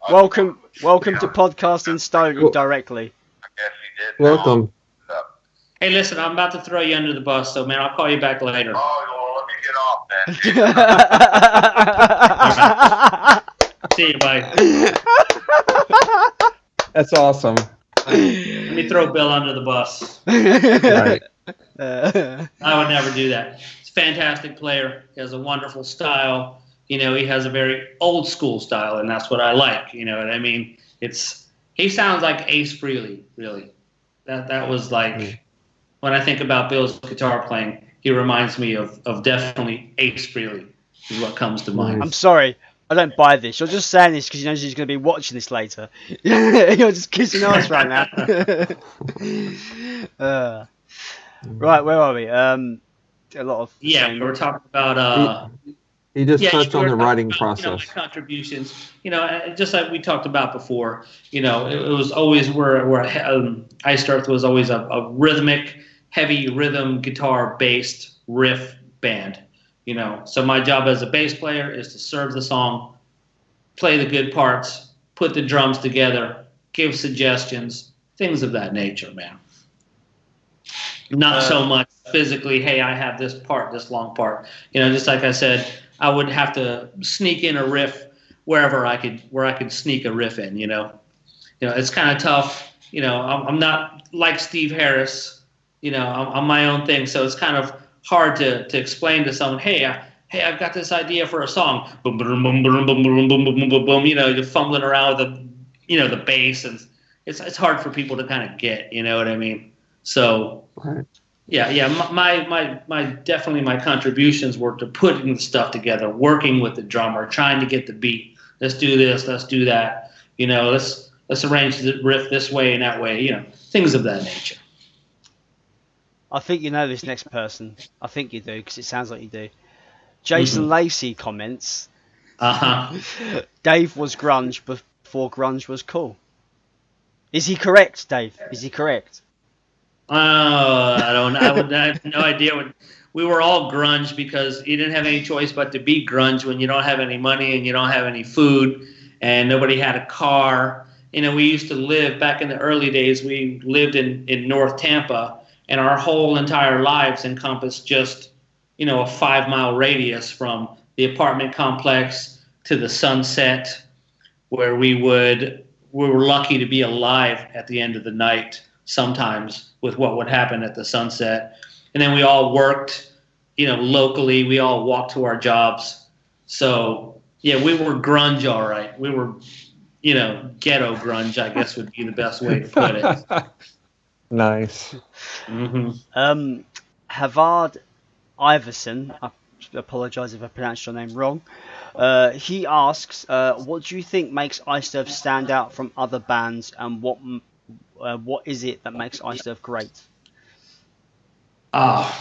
Welcome to Podcasting Stone directly. I guess he did. Welcome. Hey, listen, I'm about to throw you under the bus, so man, I'll call you back later. Oh, well, let me get off then. See you, bye. That's awesome. Let me throw Bill under the bus. Right. I would never do that. He's a fantastic player. He has a wonderful style. He has a very old school style, and that's what I like. You know what I mean? He sounds like Ace Frehley, really. That was like, when I think about Bill's guitar playing, he reminds me of definitely Ace Frehley is what comes to mind. I'm sorry. I don't buy this. You're just saying this because you know she's going to be watching this later. You're just kissing ass right now. Right, where are we? A lot of... Yeah, we're talking about... he just touched on the writing process. My contributions. Just like we talked about before, it was always where Iced Earth was always a rhythmic, heavy rhythm, guitar-based riff band. So my job as a bass player is to serve the song, play the good parts, put the drums together, give suggestions, things of that nature, man. Not so much physically, hey, I have this part, this long part. Just like I said, I would have to sneak in a riff where I could sneak a riff in, It's kind of tough. I'm not like Steve Harris, I'm my own thing, so it's kind of hard to explain to someone, hey, I've got this idea for a song. Boom, boom, boom, boom, boom, boom, boom, boom, boom, boom. You're fumbling around with the bass, and it's hard for people to kind of get. You know what I mean? So, yeah. My definitely my contributions were to putting the stuff together, working with the drummer, trying to get the beat. Let's do this. Let's do that. Let's arrange the riff this way and that way. Things of that nature. I think you know this next person. I think you do, because it sounds like you do. Jason Lacey comments, Dave was grunge before grunge was cool. Is he correct, Dave? Is he correct? I don't. I have no idea. We were all grunge because you didn't have any choice but to be grunge when you don't have any money and you don't have any food and nobody had a car. You know, we used to live back in the early days. We lived in North Tampa, and our whole entire lives encompassed just, you know, a 5-mile radius from the apartment complex to the Sunset, where we were lucky to be alive at the end of the night sometimes with what would happen at the Sunset. And then we all worked, you know, locally. We all walked to our jobs. So, yeah, we were grunge, all right. We were, you know, ghetto grunge, I guess would be the best way to put it. Nice. Havard Iverson, I apologise if I pronounced your name wrong. He asks, what do you think makes Iced Earth stand out from other bands, and what is it that makes Iced Earth great? What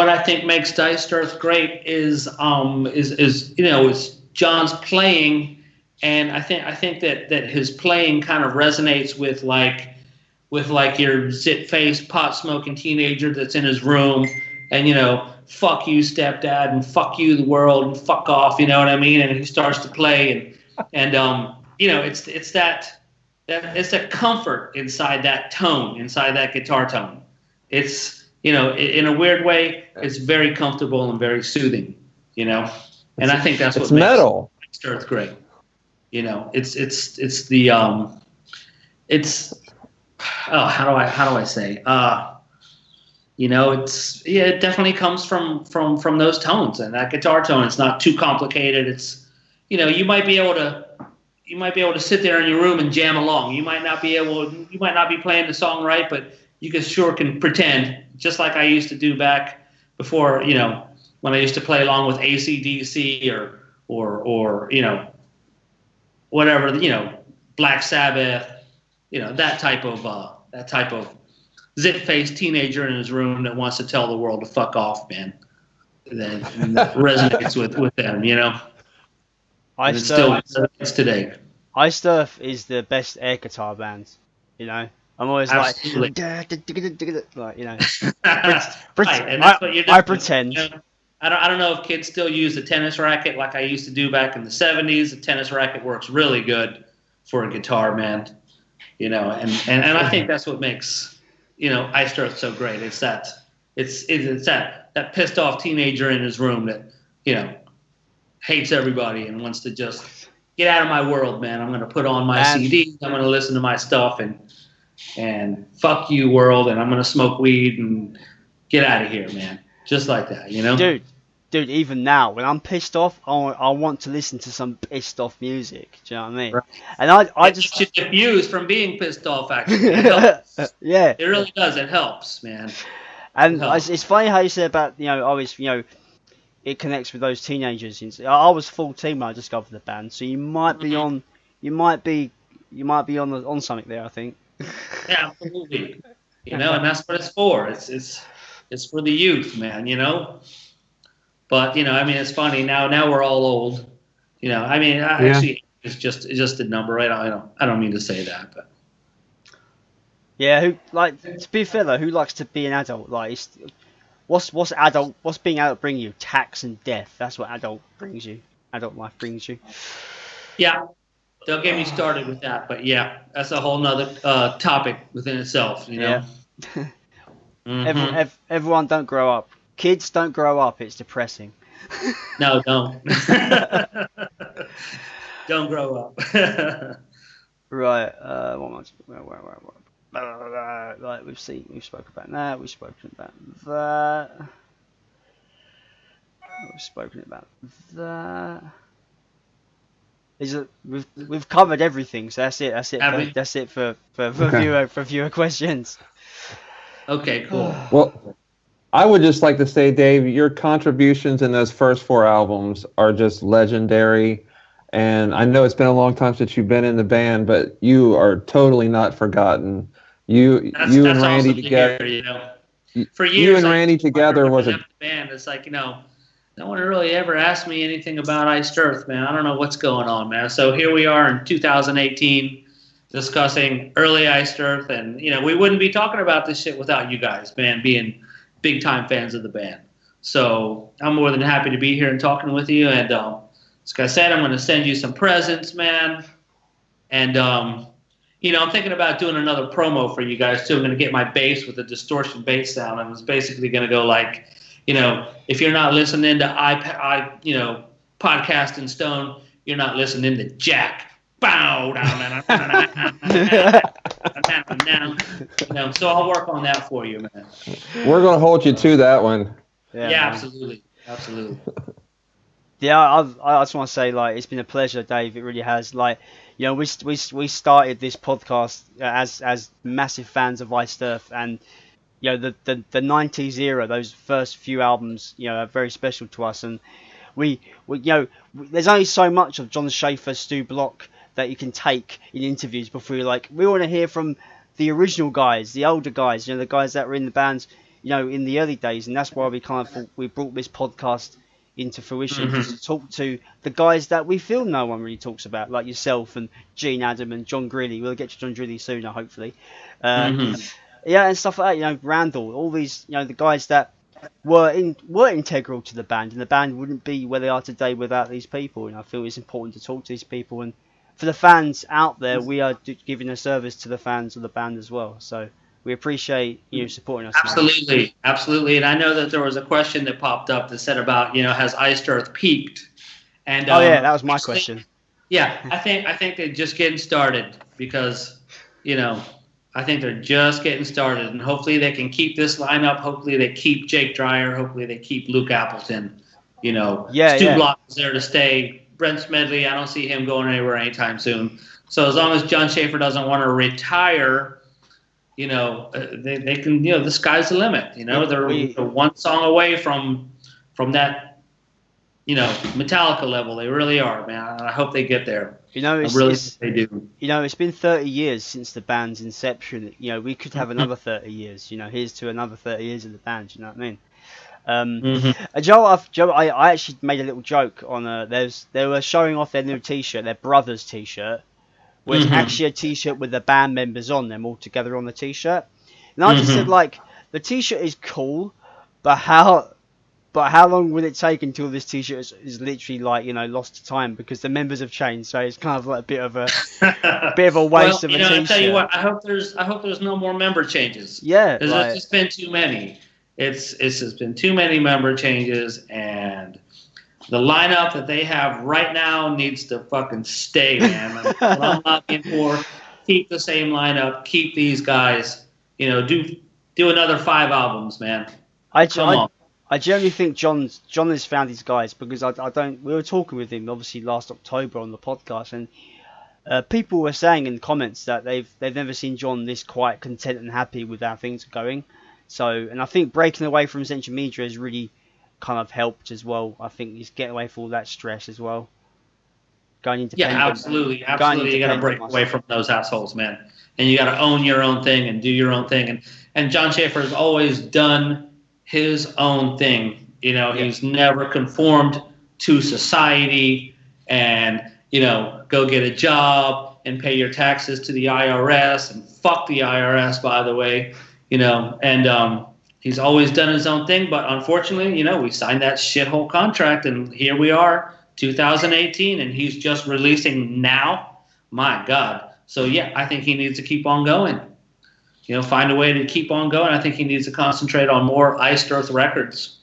I think makes Iced Earth great is you know, is John's playing, and I think that his playing kind of resonates with like your zit-faced, pot-smoking teenager that's in his room, and, you know, fuck you, stepdad, and fuck you, the world, and fuck off, you know what I mean? And he starts to play, and you know, it's that comfort inside that tone, inside that guitar tone. It's, you know, in a weird way, it's very comfortable and very soothing, you know. And I think that's what makes metal. Iced Earth great. You know, it's the how do I say? You know, it definitely comes from those tones and that guitar tone. It's not too complicated. It's, you know, you might be able to sit there in your room and jam along. You might not be playing the song right, but you can pretend, just like I used to do back before, you know, when I used to play along with AC/DC or you know, whatever, you know, Black Sabbath, you know, that type of zit-faced teenager in his room that wants to tell the world to fuck off, man. That resonates with them, you know. And it still resonates today. Iced Earth is the best air guitar band, you know. I'm always Absolutely. like, you know. Right, and that's what you're doing. I pretend. You know, I don't know if kids still use a tennis racket like I used to do back in the 70s. The tennis racket works really good for a guitar, man. You know, and I think that's what makes, you know, Iced Earth so great. It's that pissed off teenager in his room that, you know, hates everybody and wants to just get out of my world, man. I'm going to put on my CD. I'm going to listen to my stuff and fuck you, world. And I'm going to smoke weed and get out of here, man. Just like that, you know? Dude, even now, when I'm pissed off, I want to listen to some pissed off music. Do you know what I mean? Right. And I just should diffuse from being pissed off. Actually, it helps. Yeah, it really does. It helps, man. And it's funny how you said about, you know, always, you know, it connects with those teenagers. I was 14 when I discovered the band, so you might be on, you might be on something there. I think. Yeah, absolutely. You know, and that's what it's for. It's for the youth, man. You know. But, you know, I mean, it's funny now. Now we're all old. You know, I mean, actually, it's just a number, right? I don't mean to say that, but yeah. To be fair though, who likes to be an adult? Like, what's being adult bring you? Tax and death. That's what adult life brings you. Yeah. Don't get me started with that, but yeah, that's a whole nother topic within itself. You know. Yeah. Everyone don't grow up. Kids don't grow up. It's depressing. No, don't. Don't grow up. Right. Right. We've spoken about that. We've spoken about that. We've spoken about that. We've covered everything. So that's it. That's it for viewer questions. Okay. Cool. Well, I would just like to say, Dave, your contributions in those first 4 albums are just legendary. And I know it's been a long time since you've been in the band, but you are totally not forgotten. That's and Randy awesome together. to hear, For years, You and Randy together was a band. It's like, no one really ever asked me anything about Iced Earth, man. I don't know what's going on, man. So here we are in 2018 discussing early Iced Earth, and we wouldn't be talking about this shit without you guys, man, being big time fans of the band. So I'm more than happy to be here and talking with you. And like I said, I'm going to send you some presents, man. And I'm thinking about doing another promo for you guys too. I'm going to get my bass with a distortion bass sound. I was basically going to go like, if you're not listening to Podcast and Stone, you're not listening to Jack. Bow down. So I'll work on that for you, man. We're going to hold you to that one. Yeah, absolutely. Yeah, I just want to say, like, it's been a pleasure, Dave. It really has. Like, we started this podcast as massive fans of Iced Earth, and the 90s era, those first few albums, are very special to us. And we there's only so much of John Schaefer, Stu Block that you can take in interviews before you're like, we want to hear from the original guys, the older guys, the guys that were in the bands, in the early days. And that's why we kind of thought we brought this podcast into fruition, to talk to the guys that we feel no one really talks about, like yourself and Gene Adam and John Greeley. We'll get to John Greeley sooner, hopefully. Yeah, and stuff like that. Randall, all these, the guys that were integral to the band, and the band wouldn't be where they are today without these people. And I feel it's important to talk to these people, and for the fans out there, we are giving a service to the fans of the band as well. So we appreciate you supporting us. Absolutely. And I know that there was a question that popped up that said about, has Iced Earth peaked? And yeah, that was my question. Yeah, I think they're just getting started, because, I think they're just getting started, and hopefully they can keep this lineup. Hopefully they keep Jake Dreyer. Hopefully they keep Luke Appleton. Stu Block is there to stay. Brent Smedley, I don't see him going anywhere anytime soon. So as long as John Schaefer doesn't want to retire, they can. The sky's the limit. They're one song away from that, Metallica level. They really are, man. I hope they get there. They do. It's been 30 years since the band's inception. We could have another 30 years. Here's to another 30 years of the band. You know what I mean? Joe, I actually made a little joke on they were showing off their new T-shirt, their brothers T-shirt, which actually a T-shirt with the band members on them all together on the T-shirt. And I just said, like, the T-shirt is cool, but how long will it take until this T-shirt is literally like lost to time, because the members have changed, so it's kind of like a bit of a waste of a T-shirt. I tell you what, I hope there's no more member changes. Yeah, because there's just been too many. It's just been too many member changes, and the lineup that they have right now needs to fucking stay, man. What I'm looking for, keep the same lineup, keep these guys, do another 5 albums, man. I generally think John has found his guys, because we were talking with him obviously last October on the podcast, and people were saying in comments that they've never seen John this quite content and happy with how things are going. So, and I think breaking away from Central Media has really kind of helped as well. I think he's getting away from all that stress as well. Going independent. Yeah, absolutely. You got to break away from those assholes, man. And you got to own your own thing and do your own thing. And John Schaefer has always done his own thing. He's never conformed to society and, go get a job and pay your taxes to the IRS, and fuck the IRS, by the way. And he's always done his own thing, but unfortunately, we signed that shithole contract, and here we are, 2018, and he's just releasing now. My God. So yeah, I think he needs to keep on going. Find a way to keep on going. I think he needs to concentrate on more Iced Earth records,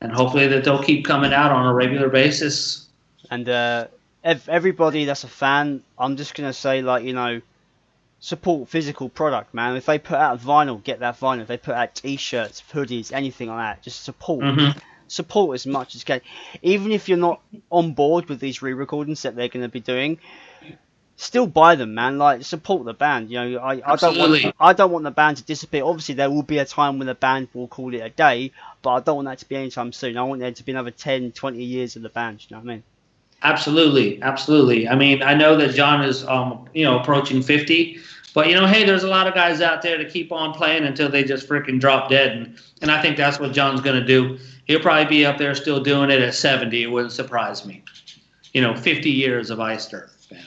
and hopefully that they'll keep coming out on a regular basis. And everybody that's a fan, I'm just gonna say, like, support physical product, man. If they put out vinyl, get that vinyl. If they put out T-shirts, hoodies, anything like that, just support. Support as much as you can. Even if you're not on board with these re-recordings that they're going to be doing, still buy them, man. Like, support the band. I don't want the band to disappear. Obviously, there will be a time when the band will call it a day, but I don't want that to be anytime soon. I want there to be another 10, 20 years of the band. You know what I mean? Absolutely. I mean, I know that John is, approaching 50. But hey, there's a lot of guys out there to keep on playing until they just freaking drop dead, and I think that's what John's going to do. He'll probably be up there still doing it at 70. It wouldn't surprise me. 50 years of Iced Earth, man.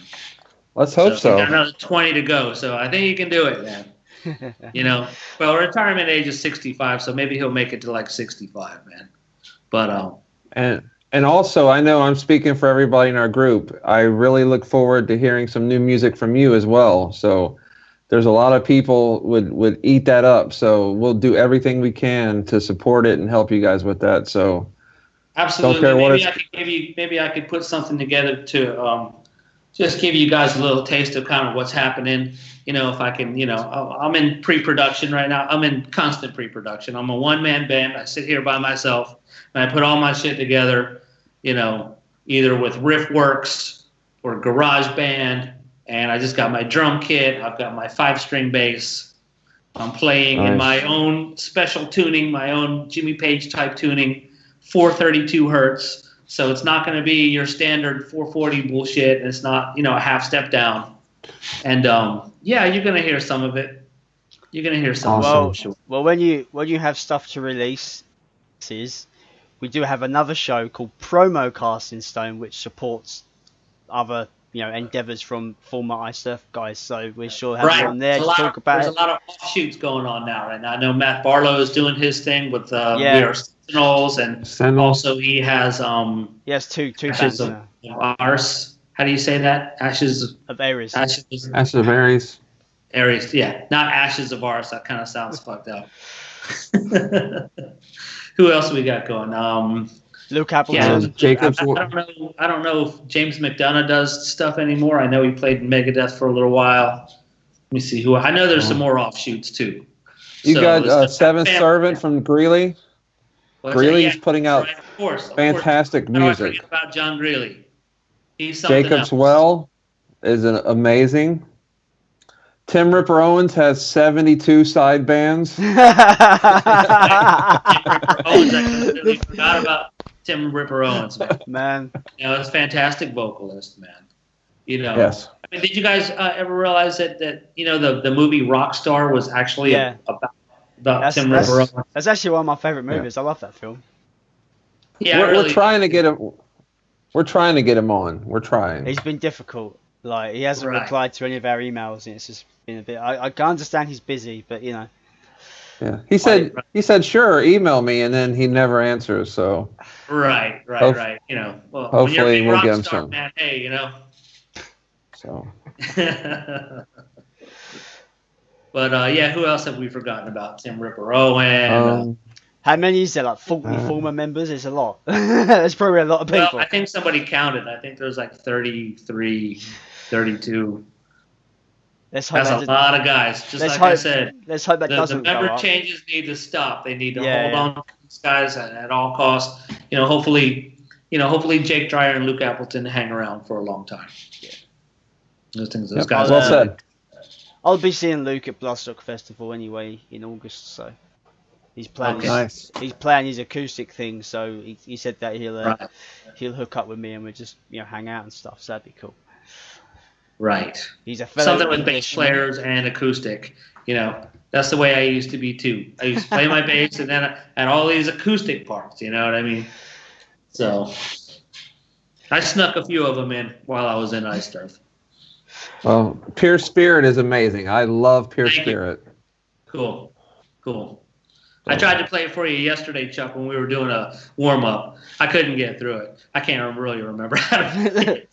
Let's hope so. Got another 20 to go, so I think he can do it, man. Well, retirement age is 65, so maybe he'll make it to like 65, man. But and also, I know I'm speaking for everybody in our group. I really look forward to hearing some new music from you as well. So there's a lot of people would eat that up. So we'll do everything we can to support it and help you guys with that. So absolutely, maybe I could put something together to just give you guys a little taste of kind of what's happening. If I can, I'm in pre-production right now. I'm in constant pre-production. I'm a one-man band. I sit here by myself and I put all my shit together, either with Riffworks or GarageBand. And I just got my drum kit. I've got my 5-string bass. I'm playing in my own special tuning, my own Jimmy Page type tuning, 432 hertz. So it's not going to be your standard 440 bullshit. And it's not, a half step down. And you're going to hear some of it. You're going to hear some of it. Well, when you have stuff to release, we do have another show called Promo Casting Stone, which supports other endeavors from former Iced Earth guys. So we're sure have you on there to talk about it. There's a lot of offshoots going on now, and I know Matt Barlow is doing his thing with We Are Sentinels, and also he has two Ashes bands of now. Ars. How do you say that? Ashes of Aries. Ashes of Aries. Aries, yeah, not Ashes of Ars. That kind of sounds fucked up. Who else we got going? Luke Appleton. Jacobs. I don't know if James McDonough does stuff anymore. I know he played in Megadeth for a little while. Let me see who. I know there's some more offshoots too. You got Seventh Servant from Greeley. Greeley's putting out fantastic music. I forget about John Greeley. He's something Jacob's else. Well is amazing. Tim Ripper Owens has 72 side bands. Tim Ripper Owens, I completely forgot about Tim Ripper Owens, man. He's a fantastic vocalist, man. Yes. I mean, did you guys ever realize that the movie Rockstar was actually about Tim Ripper Owens? That's actually one of my favorite movies. I love that film. Yeah, we're trying to get him. We're trying to get him on. We're trying. He's been difficult. Like, he hasn't replied to any of our emails, and it's just been a bit. I can understand he's busy, but Yeah, he said sure, email me, and then he never answers. So. Right. Hopefully we'll get him some. Man, hey, So. But who else have we forgotten about? Tim Ripper Owen. How many is there? Like 40 former members? It's a lot. There's probably a lot of people. Well, I think somebody counted. I think there's like 33, 32. That's a lot of guys. Just like I said, let's hope that doesn't the member go up. changes need to stop. They need to hold on to these guys at all costs. Hopefully Jake Dreyer and Luke Appleton hang around for a long time. Yeah. Those guys. Well said. I'll be seeing Luke at Bloodstock Festival anyway in August, so he's playing. He's playing his acoustic thing, so he said that he'll hook up with me and we'll just hang out and stuff. So that'd be cool. Right. He's a fellow something with bass players and acoustic. That's the way I used to be too. I used to play my bass and then and all these acoustic parts. You know what I mean? So I snuck a few of them in while I was in Iced Earth. Well, Pure Spirit is amazing. I love Pure Spirit. Cool. I tried to play it for you yesterday, Chuck, when we were doing a warm-up. I couldn't get through it. I can't really remember how to play it.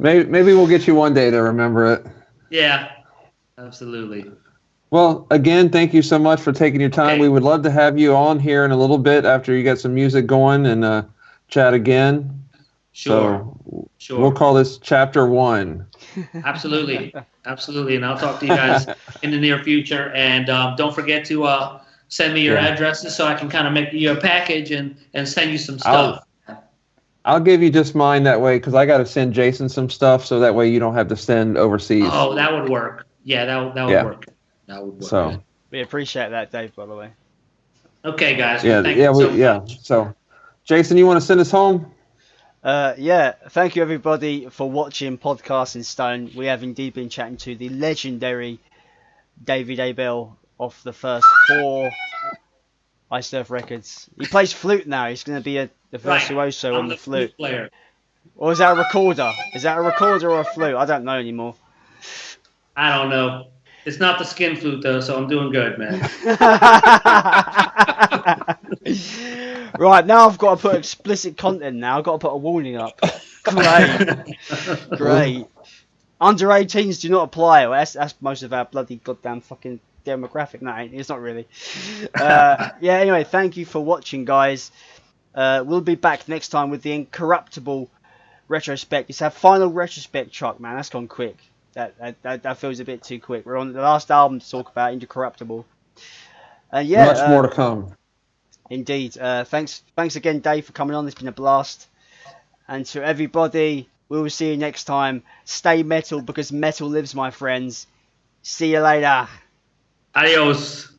Maybe we'll get you one day to remember it. Yeah, absolutely. Well, again, thank you so much for taking your time. Okay. We would love to have you on here in a little bit after you get some music going and chat again. Sure. We'll call this Chapter 1. Absolutely. And I'll talk to you guys in the near future. And don't forget to send me your addresses so I can kind of make you a package and send you some stuff. I'll give you just mine that way because I got to send Jason some stuff so that way you don't have to send overseas. Oh, that would work. Yeah, that would work. That would work. So we appreciate that, Dave, by the way. Okay, guys. Yeah, Thank you so much. So, Jason, you want to send us home? Yeah, thank you everybody for watching Podcast in Stone. We have indeed been chatting to the legendary David Abell off the first 4 Iced Earth records. He plays flute now. He's going to be the virtuoso on I'm the the flute flute. player. Or is that a recorder? Is that a recorder or a flute? I don't know anymore. I don't know. It's not the skin flute though, so I'm doing good, man. Right, now I've got to put explicit content now. I've got to put a warning up. Great. Under 18s do not apply. Well, that's most of our bloody goddamn fucking demographic. No, it's not really. Yeah, anyway, thank you for watching, guys. We'll be back next time with the Incorruptible retrospect. It's our final retrospect, Chuck, man. That's gone quick. That feels a bit too quick. We're on the last album to talk about, Incorruptible. And yeah, Much more to come. Indeed. Thanks again, Dave, for coming on. It's been a blast. And to everybody, we will see you next time. Stay metal because metal lives, my friends. See you later. Adios.